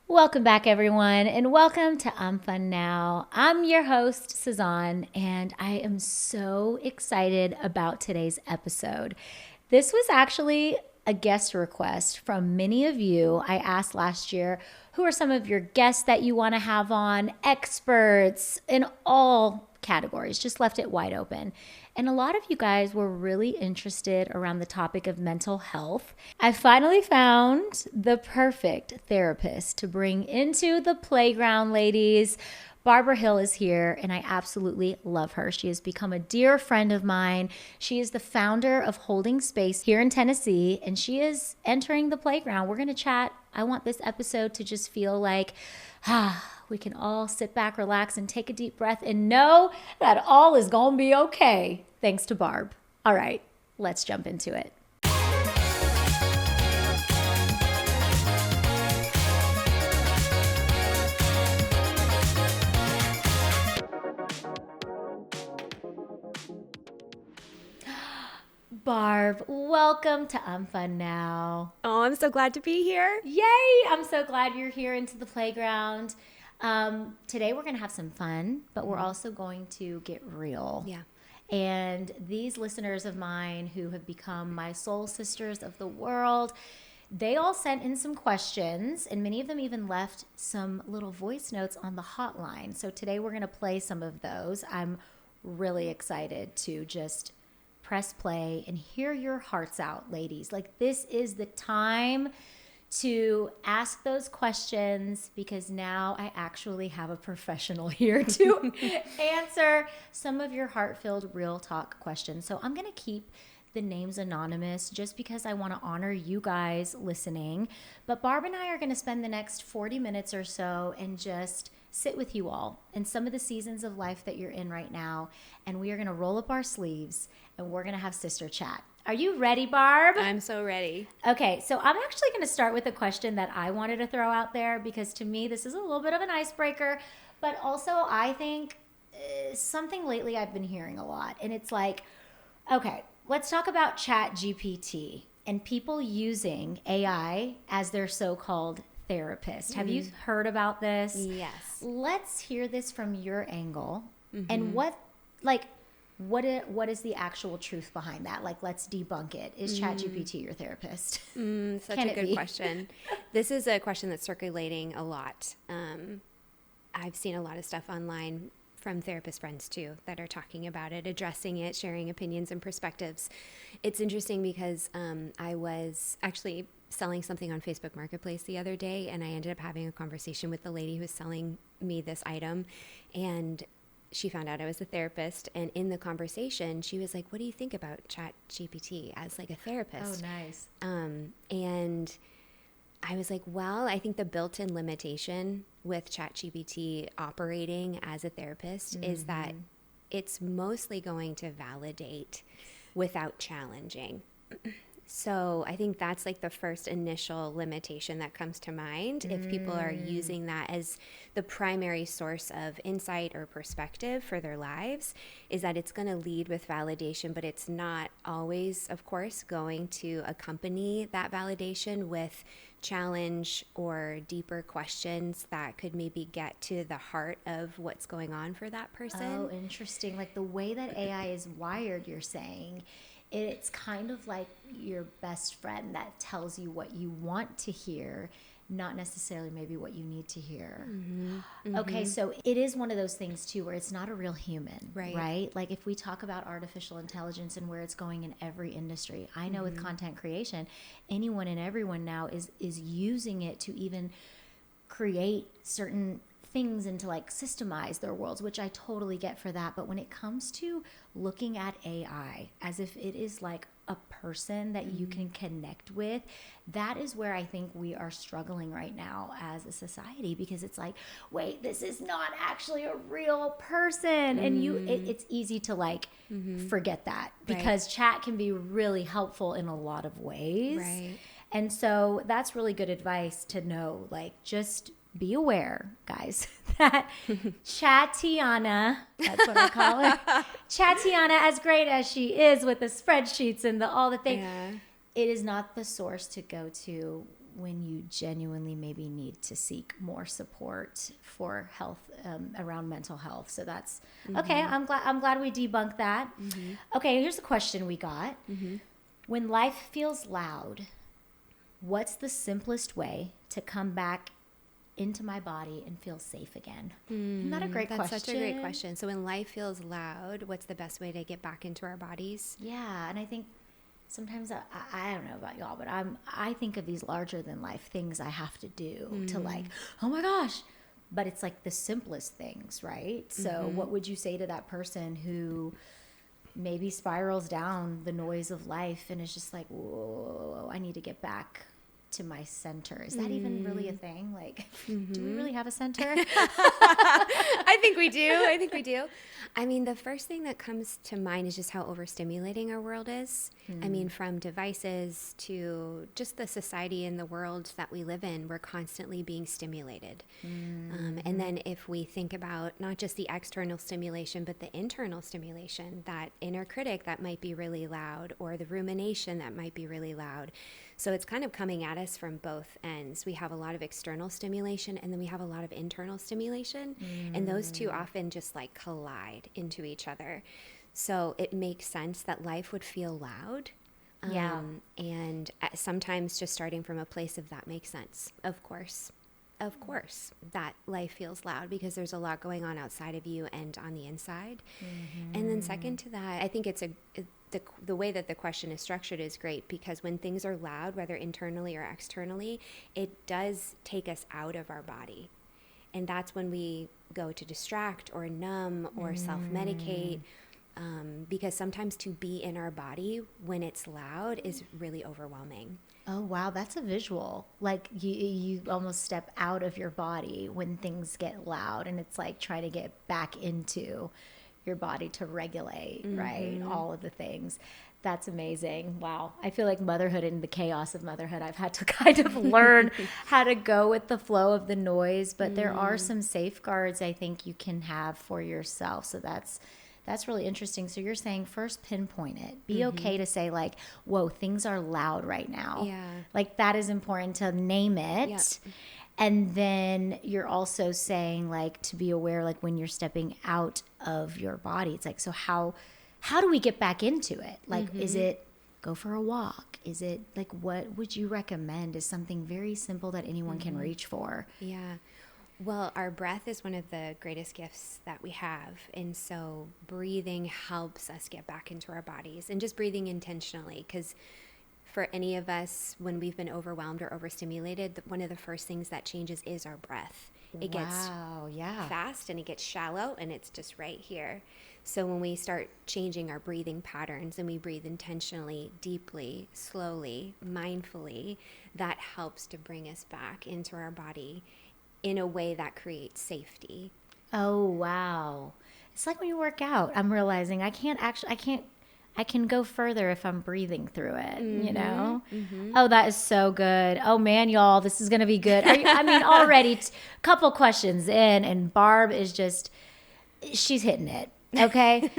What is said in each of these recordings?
Welcome back, everyone, and welcome to I'm Fun Now. I'm your host, Sazan, and I am so excited about today's episode. This was actually a guest request from many of you. I asked last year, who are some of your guests that you want to have on, experts in all categories, just left it wide open. And a lot of you guys were really interested around the topic of mental health. I finally found the perfect therapist to bring into the playground, ladies. Barbara Hill is here, and I absolutely love her. She has become a dear friend of mine. She is the founder of Holding Space here in Tennessee, and she is entering the playground. We're going to chat. I want this episode to just feel like, we can all sit back, relax, and take a deep breath and know that all is going to be okay, thanks to Barb. All right, let's jump into it. Barb, welcome to I'm Fun Now. Oh, I'm so glad to be here. Yay! I'm so glad you're here into the playground. Today we're going to have some fun, but we're also going to get real. Yeah. And these listeners of mine who have become my soul sisters of the world, they all sent in some questions, and many of them even left some little voice notes on the hotline. So today we're going to play some of those. I'm really excited to just press play and hear your hearts out, ladies. Like, this is the time to ask those questions, because now I actually have a professional here to answer some of your heart-filled real talk questions. So I'm going to keep the names anonymous just because I want to honor you guys listening. But Barb and I are going to spend the next 40 minutes or so and just sit with you all in some of the seasons of life that you're in right now. And we are going to roll up our sleeves and we're going to have sister chat. Are you ready, Barb? I'm so ready. Okay, so I'm actually going to start with a question that I wanted to throw out there, because to me, this is a little bit of an icebreaker, but also I think something lately I've been hearing a lot. And it's like, okay, let's talk about Chat GPT and people using AI as their so-called therapist. Have you heard about this? Yes. Let's hear this from your angle. And what is the actual truth behind that? Like, let's debunk it. Is ChatGPT your therapist? Such a good question. This is a question that's circulating a lot. I've seen a lot of stuff online from therapist friends too that are talking about it, addressing it, sharing opinions and perspectives. It's interesting because I was actually selling something on Facebook Marketplace the other day, and I ended up having a conversation with the lady who was selling me this item, and she found out I was a therapist. And in the conversation, she was like, "What do you think about ChatGPT as like a therapist?" Oh, nice. And I was like, well, I think the built-in limitation with ChatGPT operating as a therapist is that it's mostly going to validate without challenging. So I think that's like the first initial limitation that comes to mind if people are using that as the primary source of insight or perspective for their lives, is that it's going to lead with validation, but it's not always, of course, going to accompany that validation with challenge or deeper questions that could maybe get to the heart of what's going on for that person. Oh, interesting. Like the way that AI is wired, you're saying, it's kind of like your best friend that tells you what you want to hear, not necessarily maybe what you need to hear. Okay, so it is one of those things too where it's not a real human, right? Like if we talk about artificial intelligence and where it's going in every industry, I know with content creation, anyone and everyone now is using it to even create certain things and to like systemize their worlds, which I totally get for that. But when it comes to looking at AI as if it is like a person that you can connect with, that is where I think we are struggling right now as a society, because it's like, wait, this is not actually a real person. And it's easy to like forget that, because chat can be really helpful in a lot of ways. Right. And so that's really good advice to know, like, just be aware, guys, that Chatiana, that's what I call her, Chatiana, as great as she is with the spreadsheets and all the things, it is not the source to go to when you genuinely maybe need to seek more support for health, around mental health. So that's okay. I'm glad we debunked that. Okay, here's a question we got. When life feels loud, what's the simplest way to come back into my body and feel safe again? Isn't that a great question? That's such a great question. So when life feels loud, what's the best way to get back into our bodies? Yeah, and I think sometimes I don't know about y'all, but I think of these larger than life things I have to do to like, oh my gosh. But it's like the simplest things, right? So what would you say to that person who maybe spirals down the noise of life and is just like, whoa, I need to get back to my center? Is that even really a thing? Like, do we really have a center? I think we do. I mean, the first thing that comes to mind is just how overstimulating our world is. I mean, from devices to just the society and the world that we live in, we're constantly being stimulated. And then if we think about not just the external stimulation, but the internal stimulation, that inner critic that might be really loud, or the rumination that might be really loud. So it's kind of coming at us from both ends. We have a lot of external stimulation, and then we have a lot of internal stimulation, and those two often just like collide into each other. So it makes sense that life would feel loud. And sometimes just starting from a place of that makes sense. Of course, that life feels loud because there's a lot going on outside of you and on the inside. And then second to that, I think it's the way that the question is structured is great, because when things are loud, whether internally or externally, it does take us out of our body. And that's when we go to distract or numb or self-medicate, because sometimes to be in our body when it's loud is really overwhelming. Oh, wow. That's a visual. Like you almost step out of your body when things get loud, and it's like trying to get back into your body to regulate, right? All of the things. That's amazing. Wow. I feel like motherhood and the chaos of motherhood, I've had to kind of learn how to go with the flow of the noise, but there are some safeguards I think you can have for yourself. So that's really interesting. So you're saying first pinpoint it. Be okay to say like, whoa, things are loud right now. Yeah. Like that is important to name it. Yep. And then you're also saying like to be aware, like when you're stepping out of your body, it's like, so how do we get back into it? Like, is it go for a walk? Is it like, what would you recommend is something very simple that anyone can reach for? Yeah. Well, our breath is one of the greatest gifts that we have. And so breathing helps us get back into our bodies, and just breathing intentionally, because for any of us, when we've been overwhelmed or overstimulated, one of the first things that changes is our breath. It gets fast and it gets shallow, and it's just right here. So when we start changing our breathing patterns and we breathe intentionally, deeply, slowly, mindfully, that helps to bring us back into our body in a way that creates safety. Oh, wow. It's like when you work out, I'm realizing I can go further if I'm breathing through it, you know? Oh, that is so good. Oh man, y'all, this is going to be good. Already a couple questions in, and Barb is she's hitting it. Okay.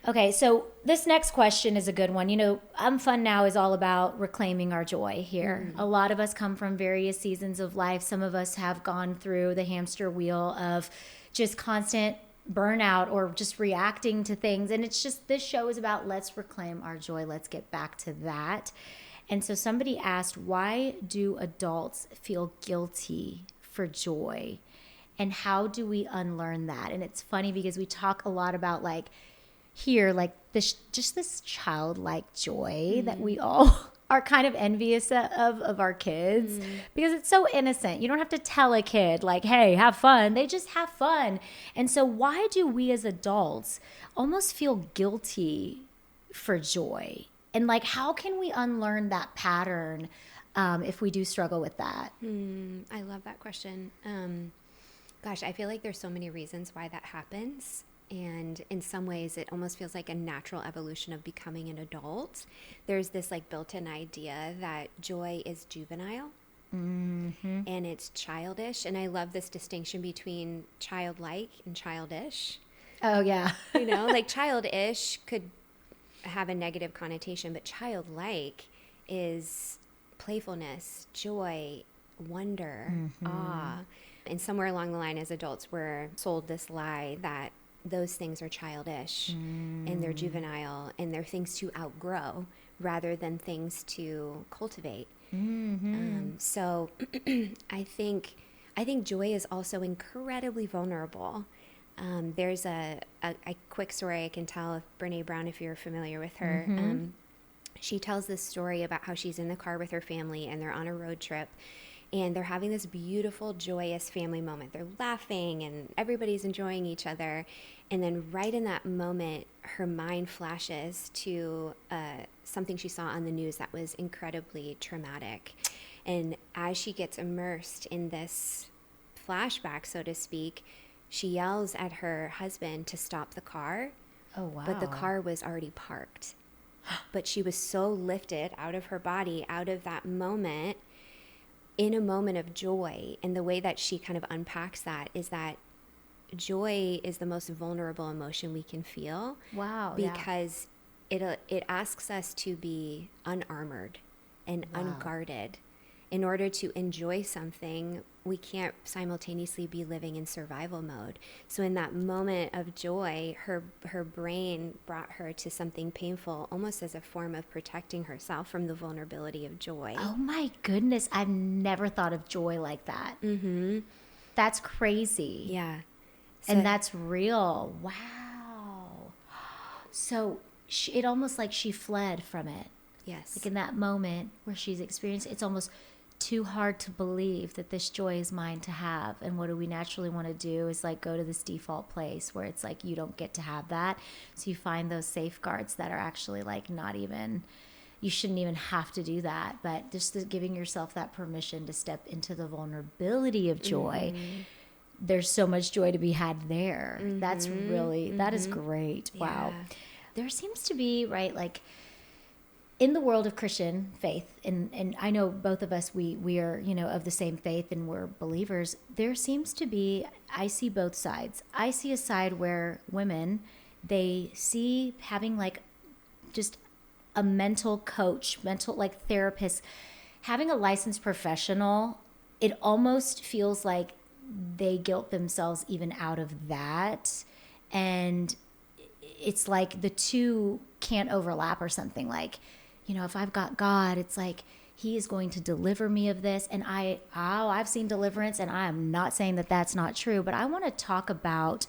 Okay. So this next question is a good one. You know, I'm Fun Now is all about reclaiming our joy here. A lot of us come from various seasons of life. Some of us have gone through the hamster wheel of just constant burnout or just reacting to things. And it's just, this show is about let's reclaim our joy. Let's get back to that. And so somebody asked, why do adults feel guilty for joy? And how do we unlearn that? And it's funny because we talk a lot about like this childlike joy that we all are kind of envious of our kids because it's so innocent. You don't have to tell a kid like, hey, have fun. They just have fun. And so why do we as adults almost feel guilty for joy? And like, how can we unlearn that pattern if we do struggle with that? I love that question. Gosh, I feel like there's so many reasons why that happens. And in some ways, it almost feels like a natural evolution of becoming an adult. There's this like built-in idea that joy is juvenile and it's childish. And I love this distinction between childlike and childish. Oh, yeah. You know, like childish could have a negative connotation, but childlike is playfulness, joy, wonder, awe. And somewhere along the line as adults, we're sold this lie that those things are childish and they're juvenile and they're things to outgrow rather than things to cultivate. So I think joy is also incredibly vulnerable. There's a quick story I can tell of Brene Brown, if you're familiar with her. She tells this story about how she's in the car with her family and they're on a road trip and they're having this beautiful, joyous family moment. They're laughing and everybody's enjoying each other. And then right in that moment, her mind flashes to something she saw on the news that was incredibly traumatic. And as she gets immersed in this flashback, so to speak, she yells at her husband to stop the car. Oh, wow. But the car was already parked. But she was so lifted out of her body, out of that moment, in a moment of joy. And the way that she kind of unpacks that is that joy is the most vulnerable emotion we can feel. Wow. Because it asks us to be unarmored and unguarded. In order to enjoy something, we can't simultaneously be living in survival mode. So in that moment of joy, her brain brought her to something painful, almost as a form of protecting herself from the vulnerability of joy. Oh my goodness. I've never thought of joy like that. That's crazy. Yeah. And that's real. Wow. So it almost like she fled from it. Yes. Like in that moment where she's experienced, it's almost too hard to believe that this joy is mine to have. And what do we naturally want to do is like go to this default place where it's like you don't get to have that. So you find those safeguards that are actually like not even, you shouldn't even have to do that. But just giving yourself that permission to step into the vulnerability of joy. There's so much joy to be had there. That's really, that is great. Wow. Yeah. There seems to be, right, like in the world of Christian faith, and I know both of us, we are, you know, of the same faith and we're believers. There seems to be, I see both sides. I see a side where women, they see having like just a mental coach, mental like therapist, having a licensed professional, it almost feels like they guilt themselves even out of that. And it's like the two can't overlap or something. Like, you know, if I've got God, it's like he is going to deliver me of this. And I've seen deliverance, and I am not saying that that's not true, but I want to talk about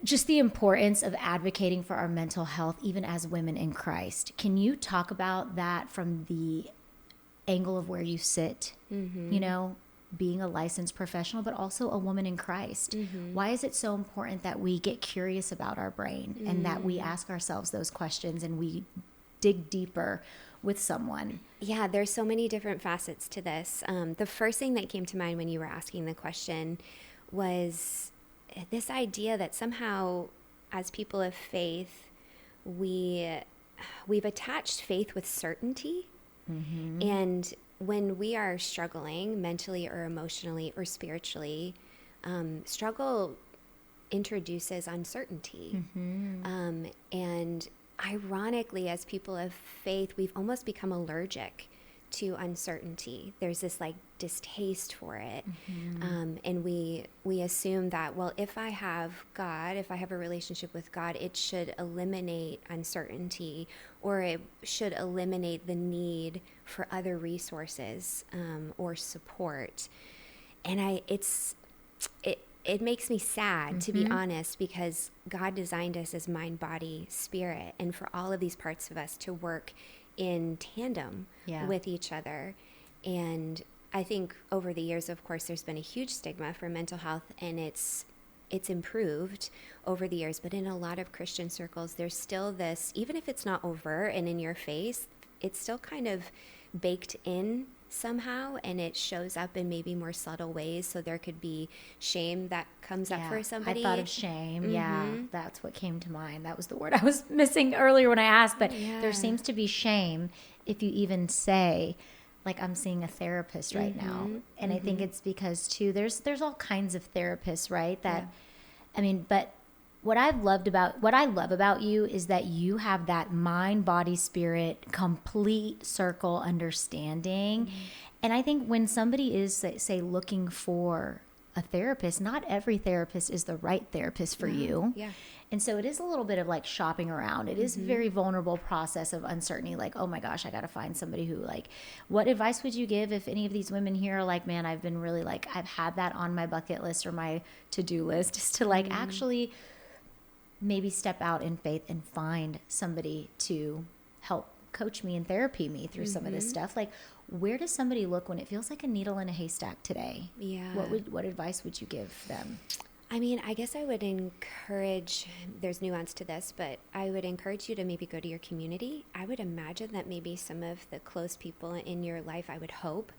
just the importance of advocating for our mental health, even as women in Christ. Can you talk about that from the angle of where you sit, you know, being a licensed professional, but also a woman in Christ? Why is it so important that we get curious about our brain and that we ask ourselves those questions and we dig deeper with someone? Yeah, there's so many different facets to this. The first thing that came to mind when you were asking the question was this idea that somehow as people of faith, we've attached faith with certainty. And when we are struggling mentally or emotionally or spiritually, struggle introduces uncertainty. And ironically, as people of faith, we've almost become allergic to uncertainty. There's this like distaste for it. And we assume that, well, if I have God, if I have a relationship with God, it should eliminate uncertainty, or it should eliminate the need for other resources or support. And it makes me sad, to be honest, because God designed us as mind, body, spirit, and for all of these parts of us to work in tandem with each other. And I think over the years, of course, there's been a huge stigma for mental health, and it's improved over the years. But in a lot of Christian circles, there's still this, even if it's not overt and in your face, it's still kind of baked in somehow, and it shows up in maybe more subtle ways. So there could be shame that comes up for somebody. I thought of shame. Yeah, that's what came to mind. That was the word I was missing earlier when I asked, but there seems to be shame if you even say, like, I'm seeing a therapist right now. And I think it's because too, there's all kinds of therapists, right? That, I mean, but what I love about you is that you have that mind, body, spirit, complete circle understanding. And I think when somebody is, say, looking for a therapist, not every therapist is the right therapist for you. Yeah. And so it is a little bit of like shopping around. It is a very vulnerable process of uncertainty. Like, oh my gosh, I got to find somebody who, like, what advice would you give if any of these women here are like, man, I've been really like, I've had that on my bucket list or my to-do list, just to like actually maybe step out in faith and find somebody to help coach me and therapy me through some of this stuff. Like, where does somebody look when it feels like a needle in a haystack today? Yeah. What advice would you give them? I mean, I guess I would encourage, there's nuance to this, but I would encourage you to maybe go to your community. I would imagine that maybe some of the close people in your life, I would hope,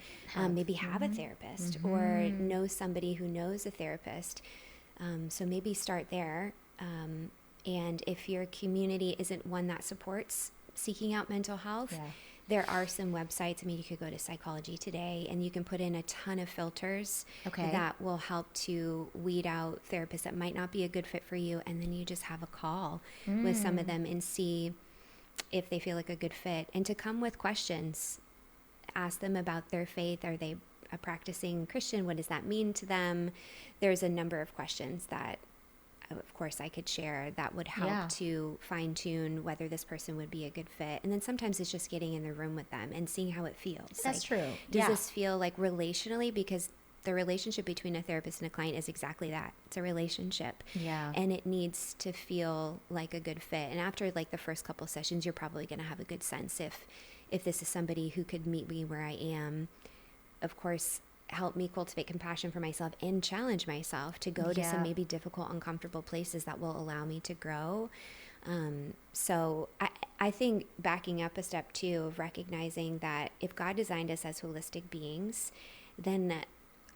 maybe have a therapist or know somebody who knows a therapist. So maybe start there. And if your community isn't one that supports seeking out mental health, there are some websites. I mean, you could go to Psychology Today and you can put in a ton of filters that will help to weed out therapists that might not be a good fit for you. And then you just have a call with some of them and see if they feel like a good fit, and to come with questions. Ask them about their faith. Are they a practicing Christian? What does that mean to them? There's a number of questions that, of course, I could share that would help to fine tune whether this person would be a good fit. And then sometimes it's just getting in the room with them and seeing how it feels. That's like, true. Does this feel like relationally? Because the relationship between a therapist and a client is exactly that. It's a relationship. Yeah. And it needs to feel like a good fit. And after like the first couple sessions, you're probably going to have a good sense if this is somebody who could meet me where I am. Of course, help me cultivate compassion for myself and challenge myself to go to some maybe difficult, uncomfortable places that will allow me to grow. So I think backing up a step too, of recognizing that if God designed us as holistic beings, then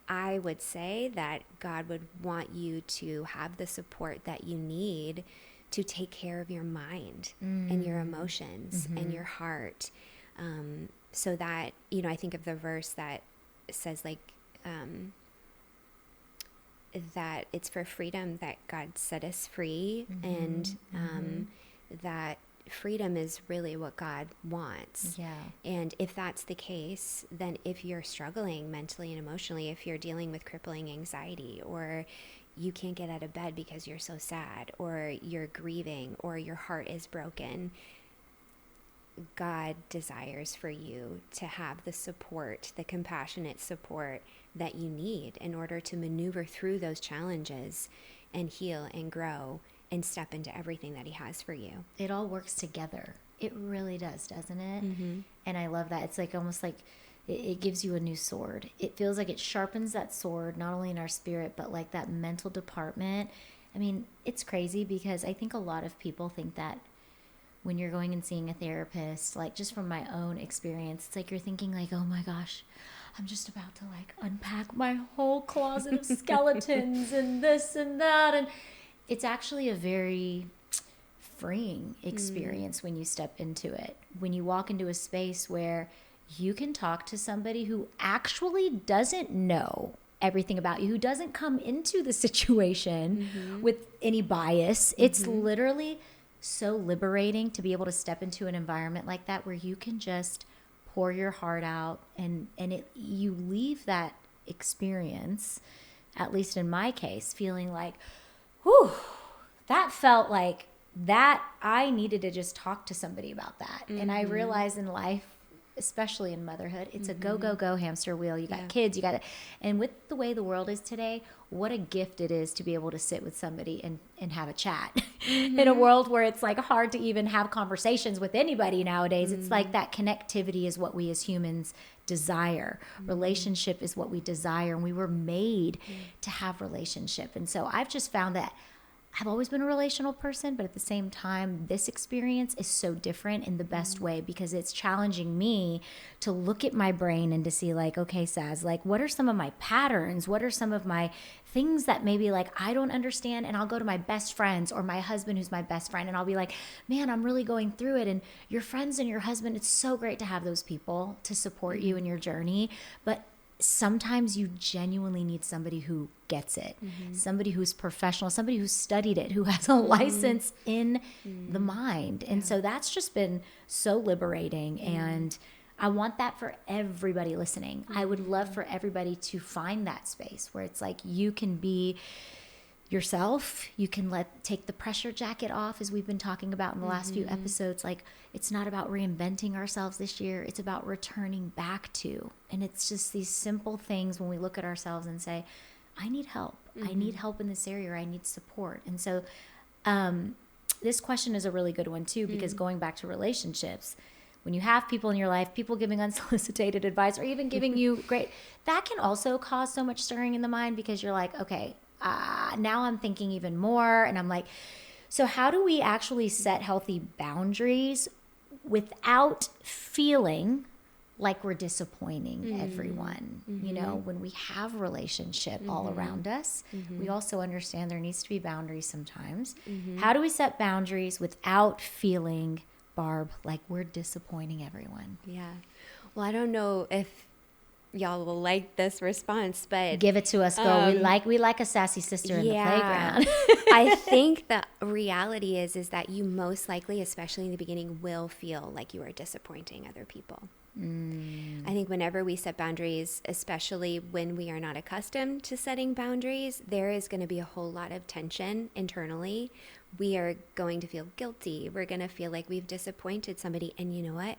I would say that God would want you to have the support that you need to take care of your mind and your emotions and your heart. So that, I think of the verse that says like, that it's for freedom that God set us free, and that freedom is really what God wants. Yeah. And if that's the case, then if you're struggling mentally and emotionally, if you're dealing with crippling anxiety, or you can't get out of bed because you're so sad, or you're grieving, or your heart is broken, God desires for you to have the support, the compassionate support that you need in order to maneuver through those challenges and heal and grow and step into everything that he has for you. It all works together. It really does, doesn't it? And I love that. It's like almost like it gives you a new sword. It feels like it sharpens that sword, not only in our spirit, but like that mental department. I mean, it's crazy because I think a lot of people think that when you're going and seeing a therapist, like just from my own experience, it's like you're thinking like, oh my gosh, I'm just about to like unpack my whole closet of skeletons and this and that. And it's actually a very freeing experience when you step into it. When you walk into a space where you can talk to somebody who actually doesn't know everything about you, who doesn't come into the situation with any bias. It's literally so liberating to be able to step into an environment like that where you can just pour your heart out, and you leave that experience, at least in my case, feeling like, whew, that felt like that I needed to just talk to somebody about that. And I realized in life, especially in motherhood, it's a go hamster wheel. You got kids, you got it. And with the way the world is today, what a gift it is to be able to sit with somebody and have a chat in a world where it's like hard to even have conversations with anybody nowadays. It's like that connectivity is what we as humans desire. Relationship is what we desire. And we were made to have relationship. And so I've just found that I've always been a relational person, but at the same time, this experience is so different in the best way because it's challenging me to look at my brain and to see like, okay, Saz, like what are some of my patterns? What are some of my things that maybe like I don't understand? And I'll go to my best friends or my husband who's my best friend and I'll be like, man, I'm really going through it. And your friends and your husband, it's so great to have those people to support you in your journey. But sometimes you genuinely need somebody who gets it, somebody who's professional, somebody who's studied it, who has a license in the mind. And so that's just been so liberating. And I want that for everybody listening. I would love for everybody to find that space where it's like you can be yourself. You can take the pressure jacket off, as we've been talking about in the last few episodes. Like, it's not about reinventing ourselves this year. It's about returning back to. And it's just these simple things when we look at ourselves and say, I need help. I need help in this area, or I need support. And so this question is a really good one too, because going back to relationships, when you have people in your life, people giving unsolicited advice or even giving you that can also cause so much stirring in the mind, because you're like, okay, now I'm thinking even more. And I'm like, so how do we actually set healthy boundaries without feeling like we're disappointing everyone? You know, when we have relationship all around us, we also understand there needs to be boundaries sometimes. How do we set boundaries without feeling, Barb, like we're disappointing everyone? Yeah. Well, I don't know if y'all will like this response, but give it to us, girl. We like a sassy sister in the playground. I think the reality is that you most likely, especially in the beginning, will feel like you are disappointing other people. I think whenever we set boundaries, especially when we are not accustomed to setting boundaries, there is going to be a whole lot of tension internally. We are going to feel guilty. We're going to feel like we've disappointed somebody. And you know what?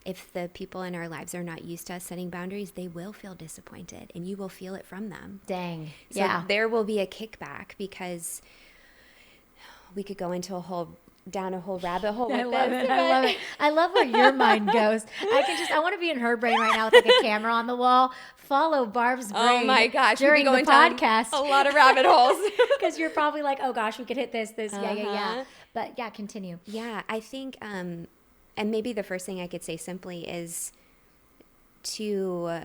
If the people in our lives are not used to us setting boundaries, they will feel disappointed, and you will feel it from them. Dang. So there will be a kickback, because we could go into down a whole rabbit hole with I love it. I love where your mind goes. I want to be in her brain right now with like a camera on the wall. Follow Barb's brain. Oh my gosh, during the podcast. A lot of rabbit holes. Because you're probably like, oh gosh, we could hit this. Yeah. But yeah, continue. Yeah, I think, and maybe the first thing I could say simply is to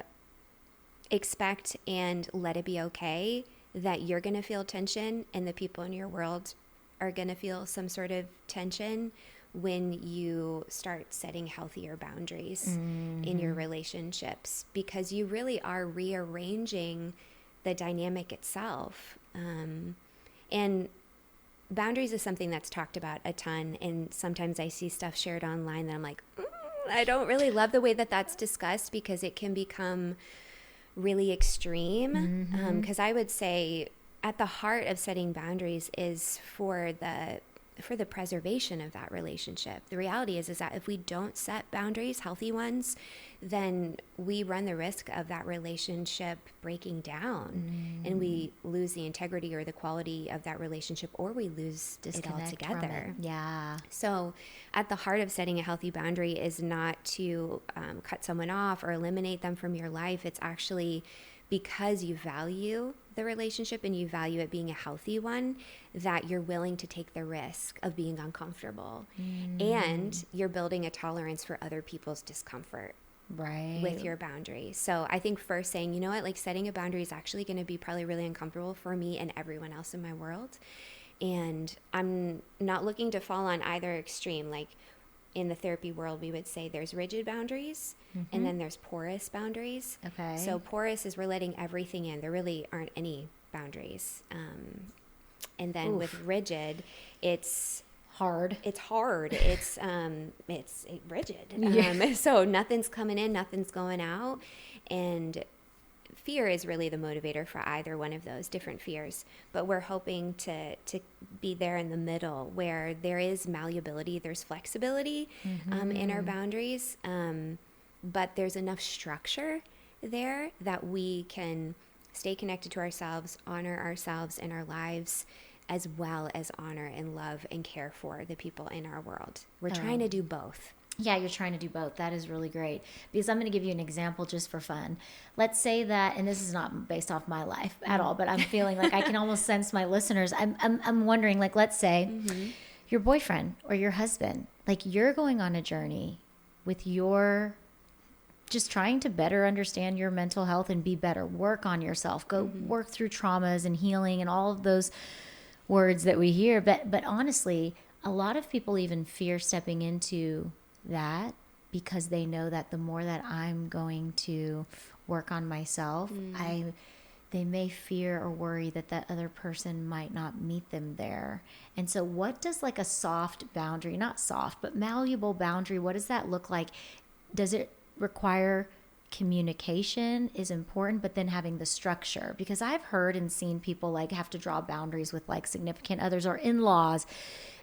expect and let it be okay that you're going to feel tension, and the people in your world are going to feel some sort of tension when you start setting healthier boundaries in your relationships, because you really are rearranging the dynamic itself. And boundaries is something that's talked about a ton, and sometimes I see stuff shared online that I'm like, I don't really love the way that that's discussed, because it can become really extreme. Because I would say at the heart of setting boundaries is for the preservation of that relationship. The reality is that if we don't set boundaries, healthy ones, then we run the risk of that relationship breaking down, and we lose the integrity or the quality of that relationship, or we lose it altogether. Yeah. So at the heart of setting a healthy boundary is not to cut someone off or eliminate them from your life. It's actually because you value the relationship and you value it being a healthy one, that you're willing to take the risk of being uncomfortable, and you're building a tolerance for other people's discomfort with your boundaries. So I think first saying, you know what, like setting a boundary is actually going to be probably really uncomfortable for me and everyone else in my world. And I'm not looking to fall on either extreme. Like in the therapy world, we would say there's rigid boundaries and then there's porous boundaries. Okay. So porous is we're letting everything in. There really aren't any boundaries. And then with rigid, it's hard. It's rigid. So nothing's coming in, nothing's going out. And fear is really the motivator for either one of those different fears. But we're hoping to be there in the middle where there is malleability, there's flexibility in our boundaries. But there's enough structure there that we can stay connected to ourselves, honor ourselves in our lives, as well as honor and love and care for the people in our world. We're trying to do both. Yeah, you're trying to do both. That is really great. Because I'm going to give you an example just for fun. Let's say that, and this is not based off my life at all, but I'm feeling like I can almost sense my listeners. I'm wondering, like, let's say your boyfriend or your husband, like you're going on a journey with your, just trying to better understand your mental health and be better, work on yourself, go work through traumas and healing and all of those words that we hear. But honestly, a lot of people even fear stepping into that, because they know that the more that I'm going to work on myself, they may fear or worry that that other person might not meet them there. And so what does like a soft boundary, not soft, but malleable boundary, what does that look like? Does it require communication is important, but then having the structure? Because I've heard and seen people like have to draw boundaries with like significant others or in-laws.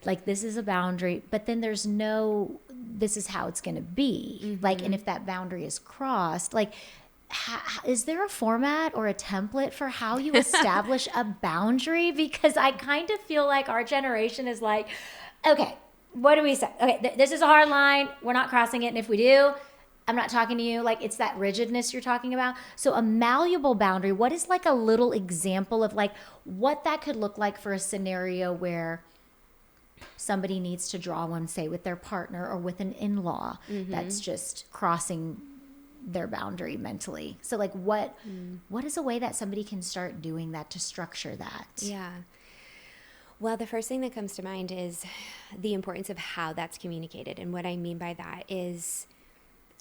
Like this is a boundary, but then there's no, this is how it's going to be. Like, and if that boundary is crossed, like, is there a format or a template for how you establish a boundary? Because I kind of feel like our generation is like, okay, what do we say? Okay, this is a hard line. We're not crossing it. And if we do, I'm not talking to you. Like it's that rigidness you're talking about. So a malleable boundary, what is like a little example of like what that could look like for a scenario where somebody needs to draw one, say with their partner or with an in-law that's just crossing their boundary mentally. So like what is a way that somebody can start doing that to structure that? Yeah. Well, the first thing that comes to mind is the importance of how that's communicated. And what I mean by that is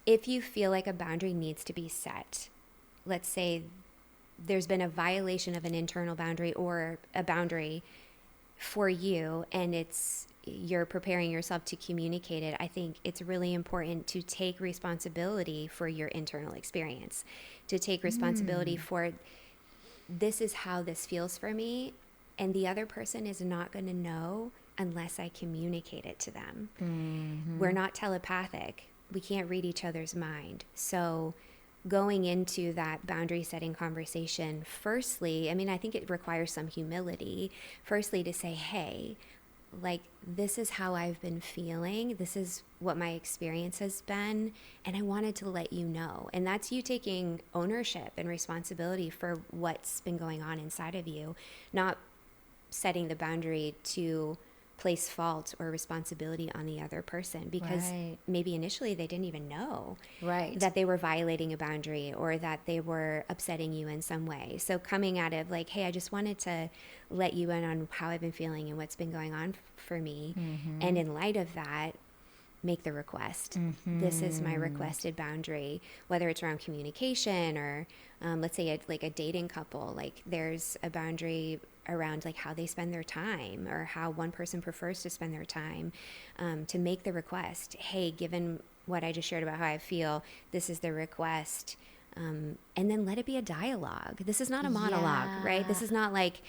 if you feel like a boundary needs to be set, let's say there's been a violation of an internal boundary or a boundary for you and you're preparing yourself to communicate it, I think it's really important to take responsibility for your internal experience, to take responsibility for this is how this feels for me, and the other person is not going to know unless I communicate it to them. We're not telepathic. We can't read each other's mind. So going into that boundary setting conversation, firstly, I mean, I think it requires some humility. Firstly, to say, hey, like, this is how I've been feeling. This is what my experience has been. And I wanted to let you know. And that's you taking ownership and responsibility for what's been going on inside of you, not setting the boundary to place fault or responsibility on the other person, because maybe initially they didn't even know that they were violating a boundary or that they were upsetting you in some way. So coming out of like, hey, I just wanted to let you in on how I've been feeling and what's been going on for me. And in light of that, make the request. This is my requested boundary, whether it's around communication or let's say like a dating couple, like there's a boundary around like how they spend their time or how one person prefers to spend their time, to make the request. Hey, given what I just shared about how I feel, this is the request. And then let it be a dialogue. This is not a monologue, right? This is not like,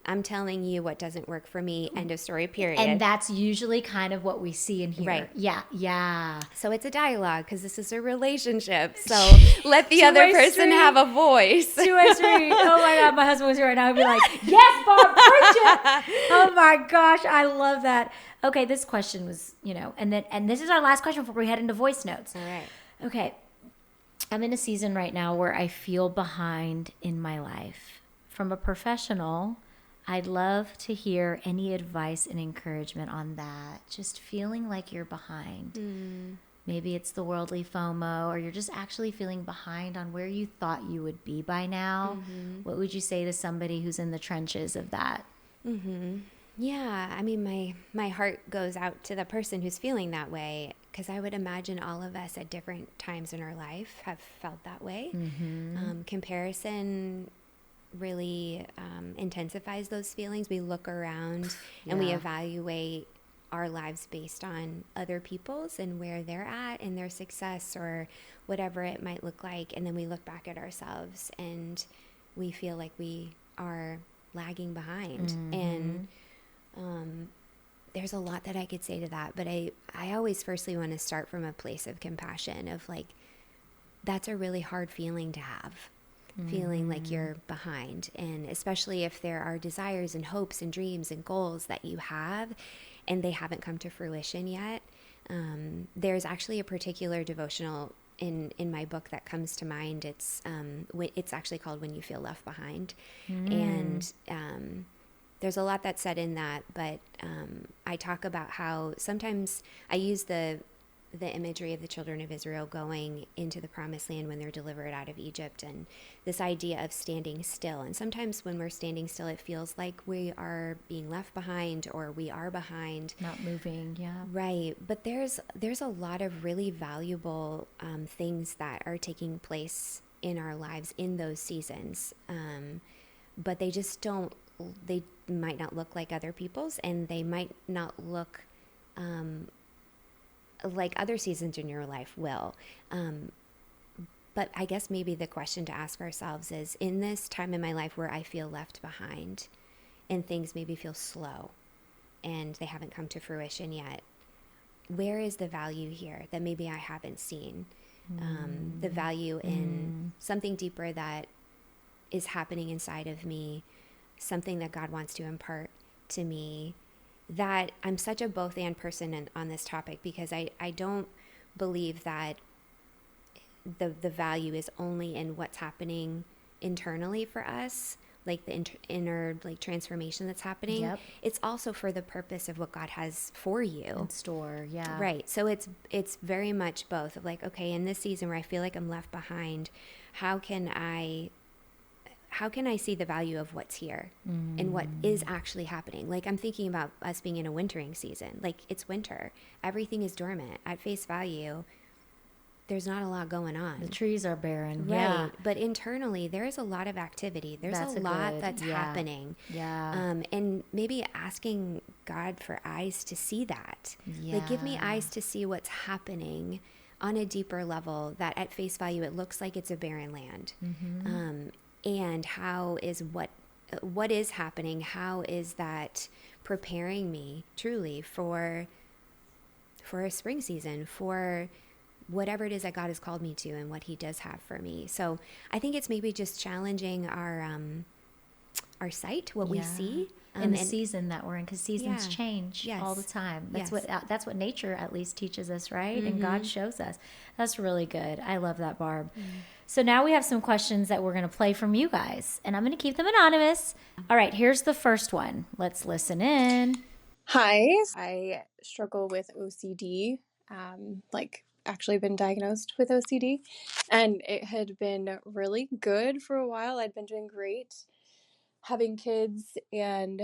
I'm telling you what doesn't work for me, end of story, period. And that's usually kind of what we see in here. Right. Yeah. So it's a dialogue because this is a relationship. So let the other person have a voice. 2-way street. Oh my God, my husband was here right now. He'd be like, yes, Barb, preach it. Oh my gosh, I love that. Okay, this question was, and this is our last question before we head into voice notes. All right. Okay. I'm in a season right now where I feel behind in my life. From a professional, I'd love to hear any advice and encouragement on that. Just feeling like you're behind. Maybe it's the worldly FOMO, or you're just actually feeling behind on where you thought you would be by now. What would you say to somebody who's in the trenches of that? Yeah, I mean, my heart goes out to the person who's feeling that way, because I would imagine all of us at different times in our life have felt that way. Comparison really intensifies those feelings. We look around and we evaluate our lives based on other people's and where they're at and their success or whatever it might look like. And then we look back at ourselves and we feel like we are lagging behind. And there's a lot that I could say to that, but I always firstly want to start from a place of compassion of like, that's a really hard feeling to have. Feeling like you're behind, and especially if there are desires and hopes and dreams and goals that you have and they haven't come to fruition yet. There's actually a particular devotional in my book that comes to mind. It's actually called When You Feel Left Behind. And there's a lot that's said in that, but I talk about how sometimes I use the imagery of the children of Israel going into the promised land when they're delivered out of Egypt, and this idea of standing still. And sometimes when we're standing still, it feels like we are being left behind or we are behind. Not moving, yeah. Right. But there's a lot of really valuable things that are taking place in our lives in those seasons. But they just don't, they might not look like other people's, and they might not look like other seasons in your life will. But I guess maybe the question to ask ourselves is, in this time in my life where I feel left behind and things maybe feel slow and they haven't come to fruition yet, where is the value here that maybe I haven't seen? The value in something deeper that is happening inside of me, something that God wants to impart to me. That I'm such a both and person on this topic, because I don't believe that the value is only in what's happening internally for us, like the inner like transformation that's happening. Yep. It's also for the purpose of what God has for you In store. Yeah. Right. So it's very much both of like, okay, in this season where I feel like I'm left behind, how can I see the value of what's here and what is actually happening? Like, I'm thinking about us being in a wintering season. Like, it's winter. Everything is dormant. At face value, there's not a lot going on. The trees are barren. Right. Yeah. But internally, there is a lot of activity. There's a lot that's happening. Yeah. And maybe asking God for eyes to see that. Yeah. Like, give me eyes to see what's happening on a deeper level, that at face value, it looks like it's a barren land. And how is what is happening? How is that preparing me truly for a spring season, for whatever it is that God has called me to and what he does have for me? So I think it's maybe just challenging our sight, what we see. In the season that we're in, because seasons change all the time. That's what nature at least teaches us, right? And God shows us. That's really good. I love that, Barb. So now we have some questions that we're going to play from you guys, and I'm going to keep them anonymous. All right, here's the first one. Let's listen in. Hi, I struggle with OCD, actually been diagnosed with OCD, and it had been really good for a while. I'd been doing great, having kids and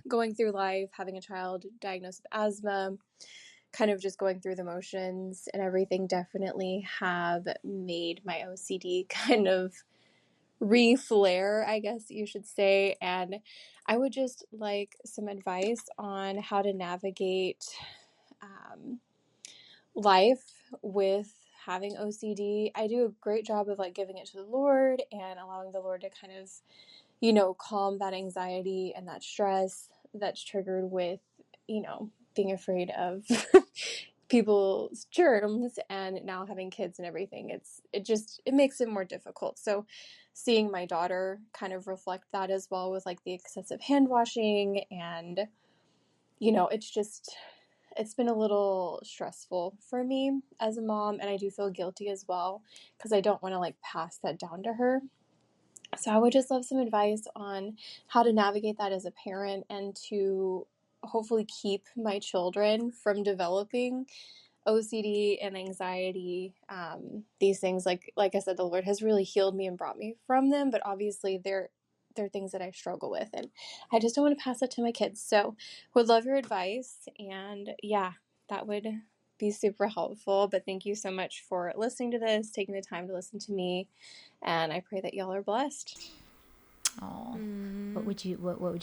going through life, having a child diagnosed with asthma, kind of just going through the motions, and everything definitely have made my OCD kind of re-flare, I guess you should say. And I would just like some advice on how to navigate life with having OCD. I do a great job of like giving it to the Lord and allowing the Lord to kind of, calm that anxiety and that stress that's triggered with, being afraid of people's germs, and now having kids and everything. It makes it more difficult. So seeing my daughter kind of reflect that as well, with like the excessive hand washing, and it's been a little stressful for me as a mom, and I do feel guilty as well because I don't want to like pass that down to her. So I would just love some advice on how to navigate that as a parent, and to hopefully keep my children from developing OCD and anxiety. These things, like I said, the Lord has really healed me and brought me from them, but obviously they're things that I struggle with, and I just don't want to pass that to my kids. So would love your advice, and yeah, that would be super helpful. But thank you so much for listening to this, taking the time to listen to me, and I pray that y'all are blessed. Oh, what would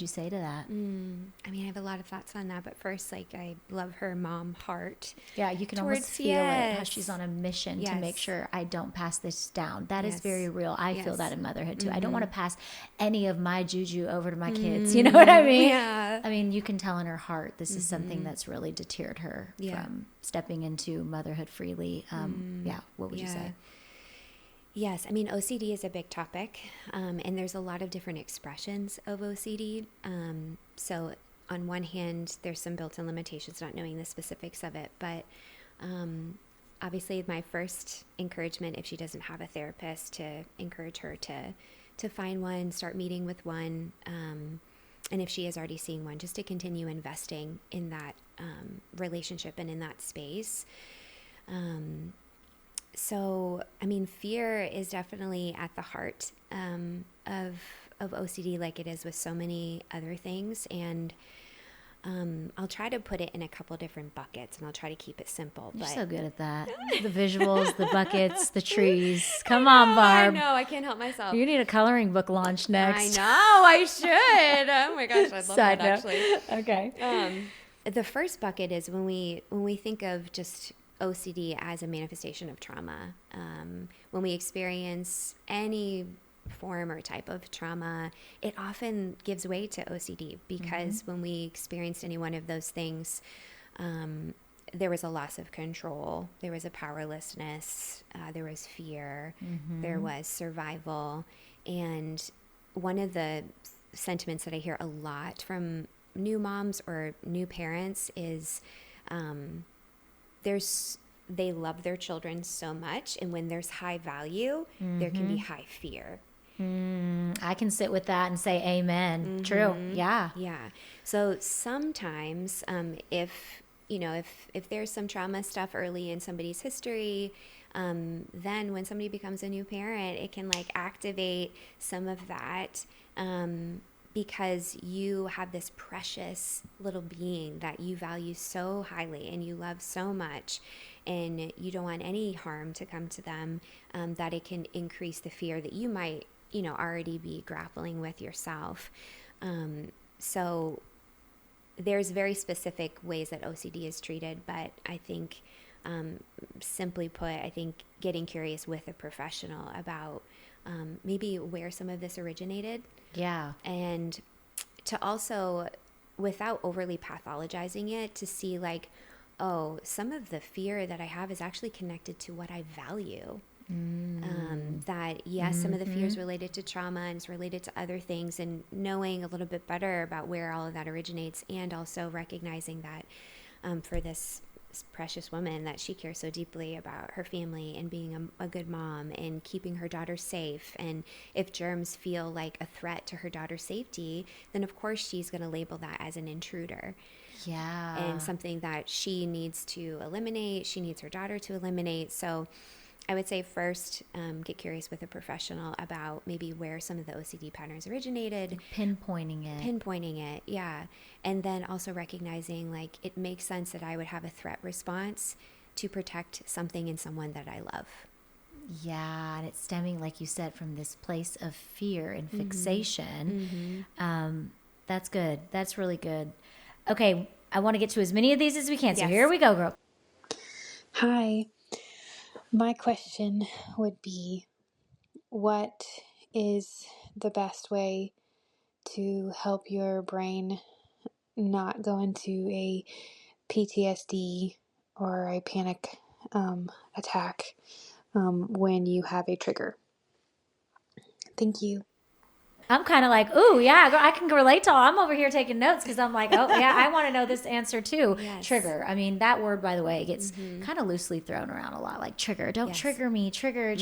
you say to that? I mean, I have a lot of thoughts on that, but first, like, I love her mom heart. Yeah, you can almost feel it, how she's on a mission to make sure I don't pass this down. That is very real. I feel that in motherhood too. I don't want to pass any of my juju over to my kids. You know what I mean? Yeah. I mean, you can tell in her heart this is something that's really deterred her from stepping into motherhood freely. What would you say? Yes, I mean, OCD is a big topic, and there's a lot of different expressions of OCD. So on one hand, there's some built-in limitations, not knowing the specifics of it. But obviously, my first encouragement, if she doesn't have a therapist, to encourage her to find one, start meeting with one, and if she is already seeing one, just to continue investing in that relationship and in that space. So, I mean, fear is definitely at the heart of OCD, like it is with so many other things. And I'll try to put it in a couple different buckets, and I'll try to keep it simple. You're but so good at that. The visuals, the buckets, the trees. Come on, Barb. I know, I can't help myself. You need a coloring book launch next. I know, I should. Oh my gosh, I'd love that actually. Okay. The first bucket is when we think of just OCD as a manifestation of trauma. When we experience any form or type of trauma, it often gives way to OCD because when we experienced any one of those things, there was a loss of control, there was a powerlessness, there was fear, there was survival. And one of the sentiments that I hear a lot from new moms or new parents is they love their children so much, and when there's high value, there can be high fear. I can sit with that and say amen. True. Yeah. Yeah. So sometimes if there's some trauma stuff early in somebody's history, then when somebody becomes a new parent, it can like activate some of that because you have this precious little being that you value so highly and you love so much, and you don't want any harm to come to them, that it can increase the fear that you might already be grappling with yourself. So there's very specific ways that OCD is treated, but I think simply put, I think getting curious with a professional about maybe where some of this originated. Yeah. And to also, without overly pathologizing it, to see like, oh, some of the fear that I have is actually connected to what I value. That yes, some of the fear is related to trauma and it's related to other things, and knowing a little bit better about where all of that originates, and also recognizing that for this precious woman, that she cares so deeply about her family and being a good mom and keeping her daughter safe. And if germs feel like a threat to her daughter's safety, then of course she's going to label that as an intruder. Yeah. And something that she needs to eliminate, she needs her daughter to eliminate. So I would say first, get curious with a professional about maybe where some of the OCD patterns originated. Pinpointing it. Yeah. And then also recognizing like it makes sense that I would have a threat response to protect something and someone that I love. Yeah, and it's stemming, like you said, from this place of fear and fixation. That's good. That's really good. Okay, I want to get to as many of these as we can. So here we go, girl. Hi. My question would be, what is the best way to help your brain not go into a PTSD or a panic attack when you have a trigger? Thank you. I'm kind of like, ooh, yeah, I can relate to all. I'm over here taking notes because I'm like, oh, yeah, I want to know this answer too. Yes. Trigger. I mean, that word, by the way, gets kind of loosely thrown around a lot, like trigger. Don't trigger me, trigger.